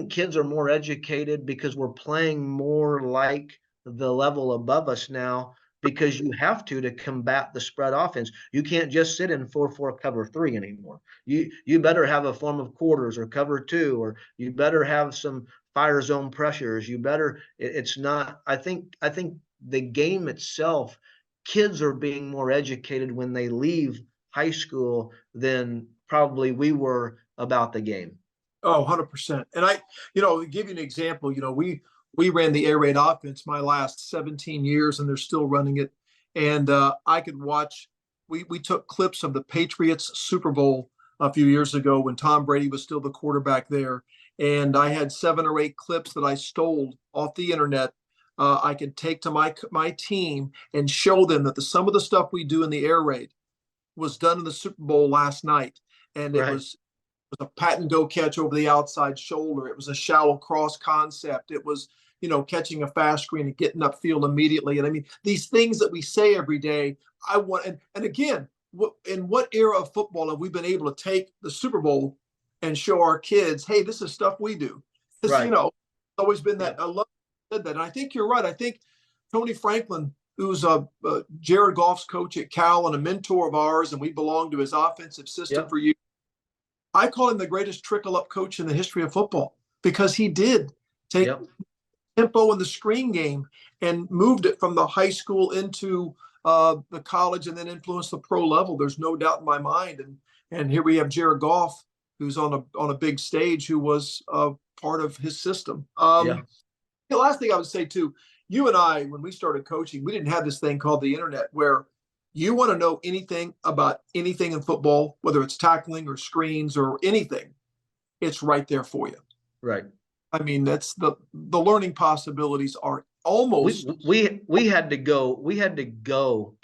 kids are more educated because we're playing more like the level above us now, because you have to combat the spread offense. You can't just sit in 4-4 cover 3 anymore. You better have a form of quarters or cover 2, or you better have some fire zone pressures. It's not, I think the game itself, kids are being more educated when they leave high school than probably we were about the game. Oh, 100%. And to give you an example, we ran the air raid offense my last 17 years, and they're still running it. And I could watch, we took clips of the Patriots Super Bowl a few years ago when Tom Brady was still the quarterback there. And I had 7 or 8 clips that I stole off the internet. I could take to my team and show them that some of the stuff we do in the air raid was done in the Super Bowl last night. And Right. It was a pat and go catch over the outside shoulder. It was a shallow cross concept. It was, catching a fast screen and getting upfield immediately. And I mean, these things that we say every day, I want, and again, in what era of football have we been able to take the Super Bowl and show our kids, hey, this is stuff we do? Because, Right. it's always been that. Yep. I love that you said that. And I think you're right. I think Tony Franklin, who's Jared Goff's coach at Cal and a mentor of ours, and we belong to his offensive system Yep. for years. I call him the greatest trickle-up coach in the history of football, because he did take Yep. tempo in the screen game and moved it from the high school into the college, and then influenced the pro level. There's no doubt in my mind. And here we have Jared Goff, who's on a big stage, who was part of his system. Yeah. The last thing I would say too, you and I, when we started coaching, we didn't have this thing called the internet, where you want to know anything about anything in football, whether it's tackling or screens or anything, it's right there for you. Right. I mean, that's the learning possibilities are almost. We had to go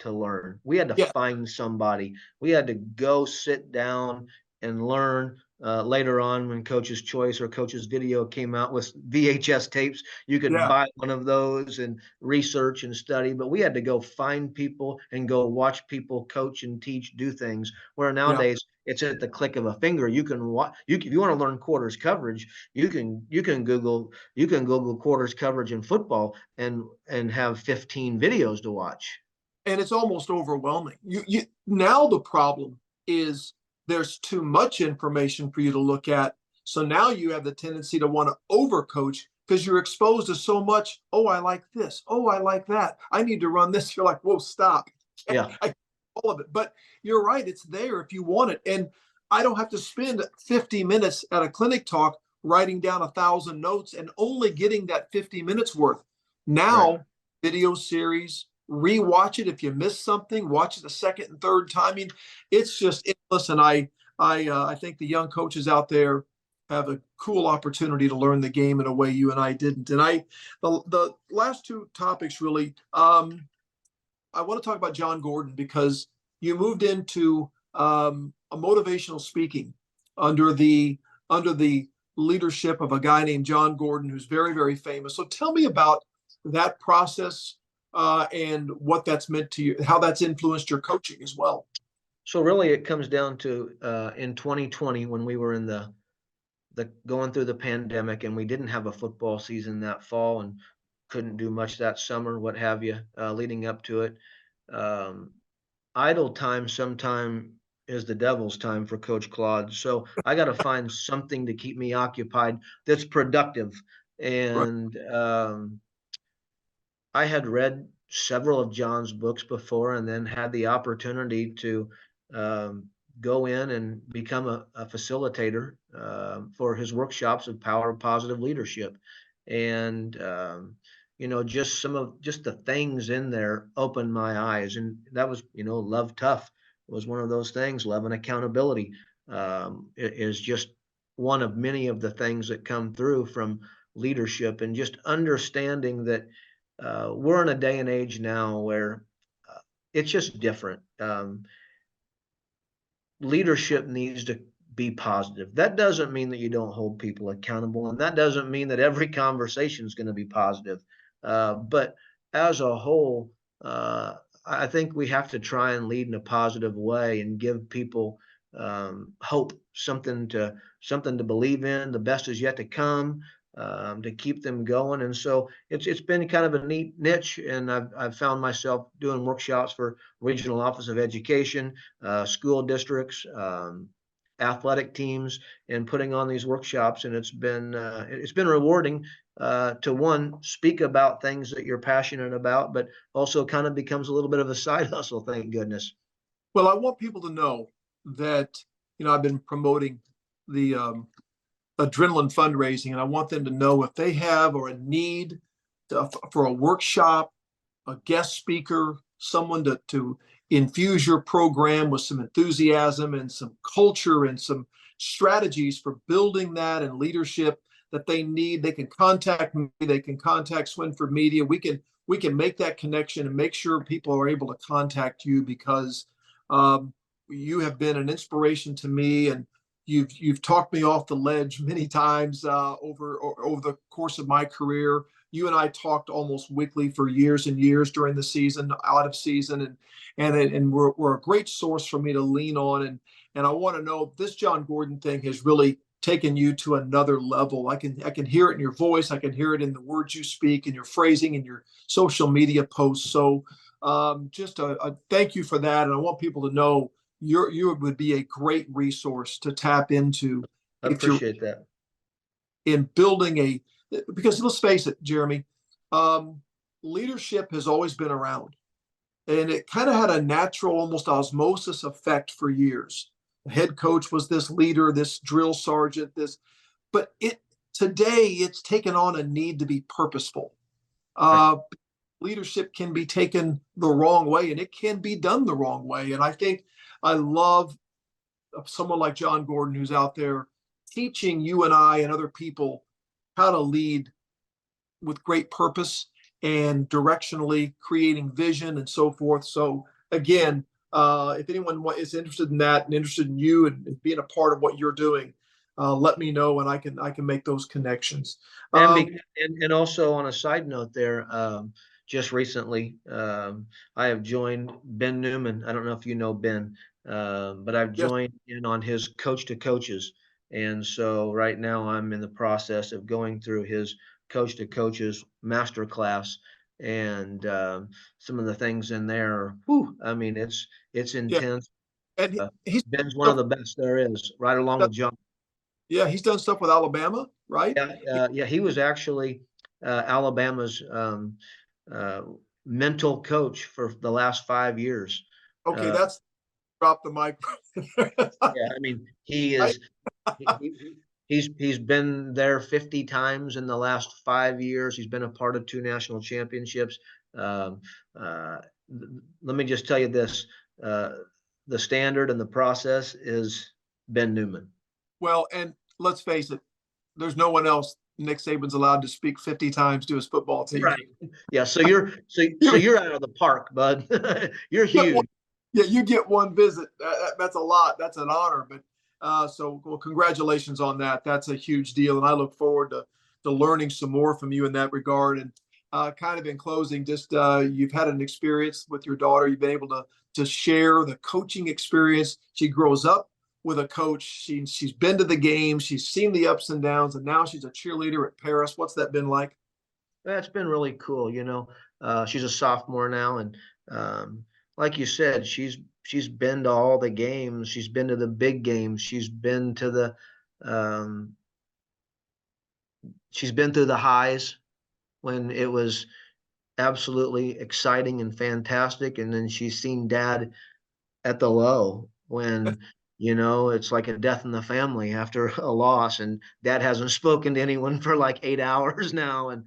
to learn. We had to Yeah. find somebody. We had to go sit down and learn. Later on, when Coach's Choice or Coach's Video came out with VHS tapes, you could Yeah. buy one of those and research and study. But we had to go find people and go watch people coach and teach, do things. Where nowadays it's at the click of a finger. You can watch. If you want to learn quarters coverage, you can Google quarters coverage in football and have 15 videos to watch. And it's almost overwhelming. You now the problem is there's too much information for you to look at. So now you have the tendency to want to overcoach, because you're exposed to so much. Oh, I like this. Oh, I like that. I need to run this. You're like, whoa, stop. Yeah. All of it. But you're right. It's there if you want it. And I don't have to spend 50 minutes at a clinic talk writing down 1,000 notes and only getting that 50 minutes worth. Now, Right. Video series, rewatch it. If you miss something, watch it a second and third time. I mean, it's just endless. And I think the young coaches out there have a cool opportunity to learn the game in a way you and I didn't. And the last two topics really, I want to talk about Jon Gordon, because you moved into a motivational speaking under the leadership of a guy named Jon Gordon, who's very, very famous. So tell me about that process and what that's meant to you, how that's influenced your coaching as well. So really, it comes down to in 2020, when we were in the going through the pandemic, and we didn't have a football season that fall and couldn't do much that summer, what have you, leading up to it. Idle time sometime is the devil's time for Coach Claude. So I got to find something to keep me occupied that's productive. And I had read several of Jon's books before, and then had the opportunity to go in and become a facilitator for his workshops of Power of Positive Leadership. And just just the things in there opened my eyes. And that was, Love Tough was one of those things. Love and accountability is just one of many of the things that come through from leadership, and just understanding that we're in a day and age now where it's just different. Leadership needs to be positive. That doesn't mean that you don't hold people accountable, and that doesn't mean that every conversation is going to be positive. But as a whole, I think we have to try and lead in a positive way and give people hope, something to believe in. The best is yet to come. To keep them going. And so it's been kind of a neat niche, and I've found myself doing workshops for regional office of education, school districts, athletic teams, and putting on these workshops. And it's been rewarding to speak about things that you're passionate about, but also kind of becomes a little bit of a side hustle, thank goodness. Well, I want people to know that, I've been promoting the adrenaline fundraising, and I want them to know if they have or a need for a workshop, a guest speaker, someone to infuse your program with some enthusiasm and some culture and some strategies for building that and leadership that they need, they can contact me. They can contact Swinford Media. We can make that connection and make sure people are able to contact you, because you have been an inspiration to me, and you've talked me off the ledge many times over the course of my career. You and I talked almost weekly for years and years during the season, out of season, and we're a great source for me to lean on. And I want to know, this Jon Gordon thing has really taken you to another level. I can hear it in your voice. I can hear it in the words you speak, in your phrasing, in your social media posts. So just a thank you for that. And I want people to know you would be a great resource to tap into I if you're appreciate that. in building because let's face it, Jeremy, um, leadership has always been around, and it kind of had a natural, almost osmosis effect for years. The head coach was this leader, this drill sergeant, but today it's taken on a need to be purposeful. Right. Leadership can be taken the wrong way, and it can be done the wrong way. And I think I love someone like Jon Gordon who's out there teaching you and I and other people how to lead with great purpose and directionally creating vision and so forth. So again, if anyone is interested in that and interested in you and being a part of what you're doing, let me know and I can make those connections. And Um, be and also on a side note there, just recently, I have joined Ben Newman. I don't know if you know Ben, but I've yes, joined in on his Coach to Coaches. And so right now I'm in the process of going through his Coach to Coaches master class. And some of the things in there, whew, I mean, it's yeah, intense. and he's Ben's one of stuff. the best there is, right along with John. Yeah, he's done stuff with Alabama, right? Yeah, yeah, he was actually Alabama's uh, mental coach for the last 5 years. Okay, Uh, that's drop the mic. yeah, I mean, he I, is he's been there 50 times in the last 5 years. He's been a part of 2 national championships. Um, uh, Let me just tell you this: uh, the standard and the process is Ben Newman. well, and let's face it, there's no one else Nick Saban's allowed to speak 50 times to his football team. Right. Yeah. So You you're out of the park, bud. You're get one, huge. yeah, you get one visit. That's a lot. That's an honor. But so, well, congratulations on that. That's a huge deal, and I look forward to learning some more from you in that regard. And kind of in closing, just you've had an experience with your daughter. You've been able to share the coaching experience. She grows up with a coach. She's been to the game. She's seen the ups and downs, and now she's a cheerleader at Paris. What's that been like? That's been really cool. She's a sophomore now, and um, like you said, she's been to all the games. She's been to the big games. Um, she's been through the highs when it was absolutely exciting and fantastic, and then she's seen Dad at the low when it's like a death in the family after a loss, and Dad hasn't spoken to anyone for like 8 hours now. And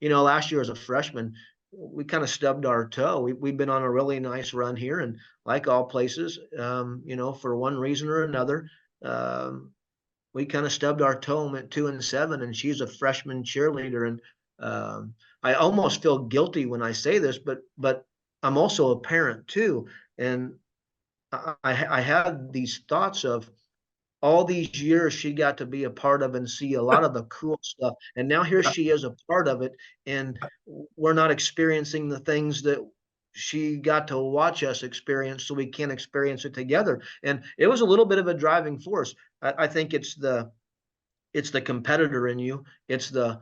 last year as a freshman, we kind of stubbed our toe. We've been on a really nice run here, and like all places, for one reason or another, um, we kind of stubbed our toe and went 2-7, and she's a freshman cheerleader. And I almost feel guilty when I say this, but I'm also a parent too. And I had these thoughts of all these years she got to be a part of and see a lot of the cool stuff. And now here Yeah, she is a part of it. And we're not experiencing the things that she got to watch us experience, so we can't experience it together. And it was a little bit of a driving force. I think it's the competitor in you. It's the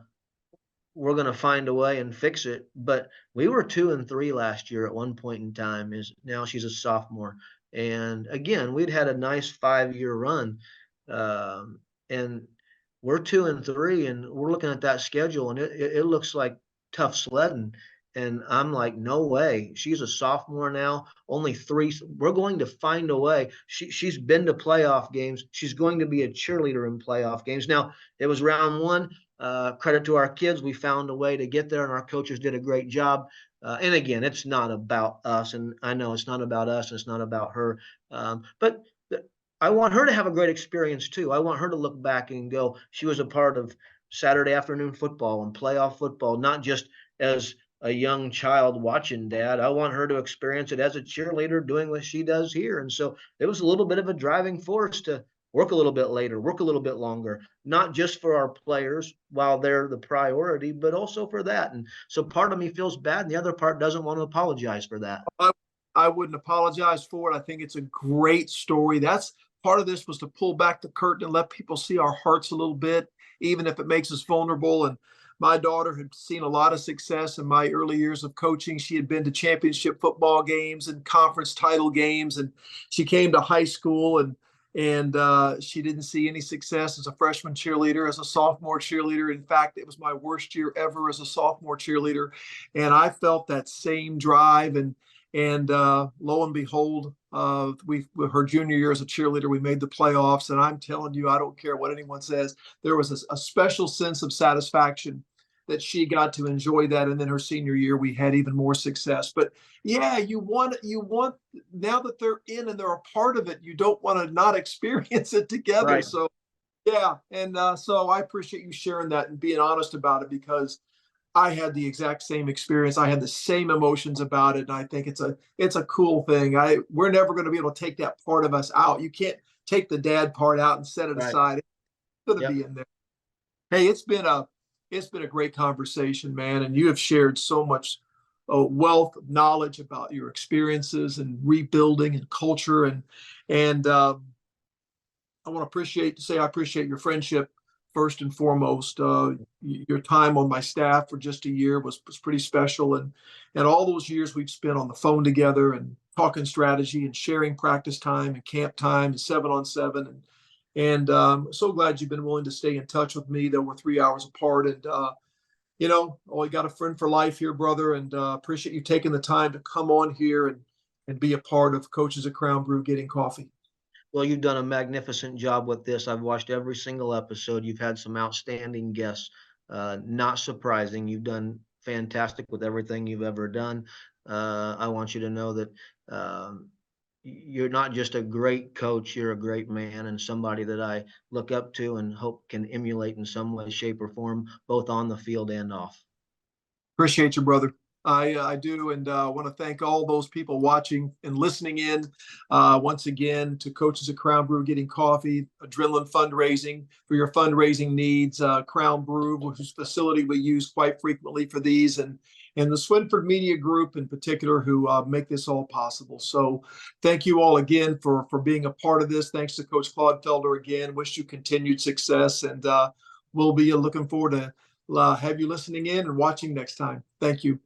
we're going to find a way and fix it. But we were 2-3 last year at one point in time. Is now she's a sophomore, and again we'd had a nice 5-year run, and we're 2-3, and we're looking at that schedule, and it looks like tough sledding. And I'm like, no way. She's a sophomore now. Only 3. We're going to find a way. She's been to playoff games. She's going to be a cheerleader in playoff games. Now, it was round 1. Credit to our kids. We found a way to get there, and our coaches did a great job. And again, it's not about us. And I know it's not about us. It's not about her. But I want her to have a great experience too. I want her to look back and go, she was a part of Saturday afternoon football and playoff football, not just as a young child watching Dad. I want her to experience it as a cheerleader doing what she does here. And so it was a little bit of a driving force to work a little bit later, work a little bit longer, not just for our players while they're the priority, but also for that. And so part of me feels bad, and the other part doesn't want to apologize for that. I wouldn't apologize for it. I think it's a great story. That's part of this, was to pull back the curtain and let people see our hearts a little bit, even if it makes us vulnerable. And my daughter had seen a lot of success in my early years of coaching. She had been to championship football games and conference title games, and she came to high school and she didn't see any success as a freshman cheerleader, as a sophomore cheerleader. In fact, it was my worst year ever as a sophomore cheerleader, and I felt that same drive. And lo and behold, her junior year as a cheerleader, we made the playoffs. And I'm telling you, I don't care what anyone says, there was a special sense of satisfaction that she got to enjoy that. And then her senior year, we had even more success. But yeah, you want now that they're in and they're a part of it, you don't want to not experience it together. Right. So yeah, and so I appreciate you sharing that and being honest about it, because I had the exact same experience. I had the same emotions about it, and I think it's a cool thing. We're never going to be able to take that part of us out. You can't take the dad part out and set it Right. aside. It's going to Yep. be in there. Hey, it's been a great conversation, man, and you have shared so much wealth of knowledge about your experiences and rebuilding and culture, and I want to say I appreciate your friendship first and foremost. Your time on my staff for just a year was pretty special, and all those years we've spent on the phone together and talking strategy and sharing practice time and camp time and 7-on-7, and so glad you've been willing to stay in touch with me, though we're 3 hours apart. And you got a friend for life here, brother, and appreciate you taking the time to come on here and be a part of Coaches at Crown Brew Getting Coffee. Well, you've done a magnificent job with this. I've watched every single episode. You've had some outstanding guests. Not surprising. You've done fantastic with everything you've ever done. I want you to know that you're not just a great coach, you're a great man and somebody that I look up to and hope can emulate in some way, shape, or form, both on the field and off. Appreciate you, brother. I do, and want to thank all those people watching and listening in. Once again, to Coaches at Crown Brew Getting Coffee, Adrenaline Fundraising for your fundraising needs. Crown Brew, whose facility we use quite frequently for these, and the Swinford Media Group in particular, who make this all possible. So thank you all again for being a part of this. Thanks to Coach Clodfelder again. Wish you continued success, and we'll be looking forward to have you listening in and watching next time. Thank you.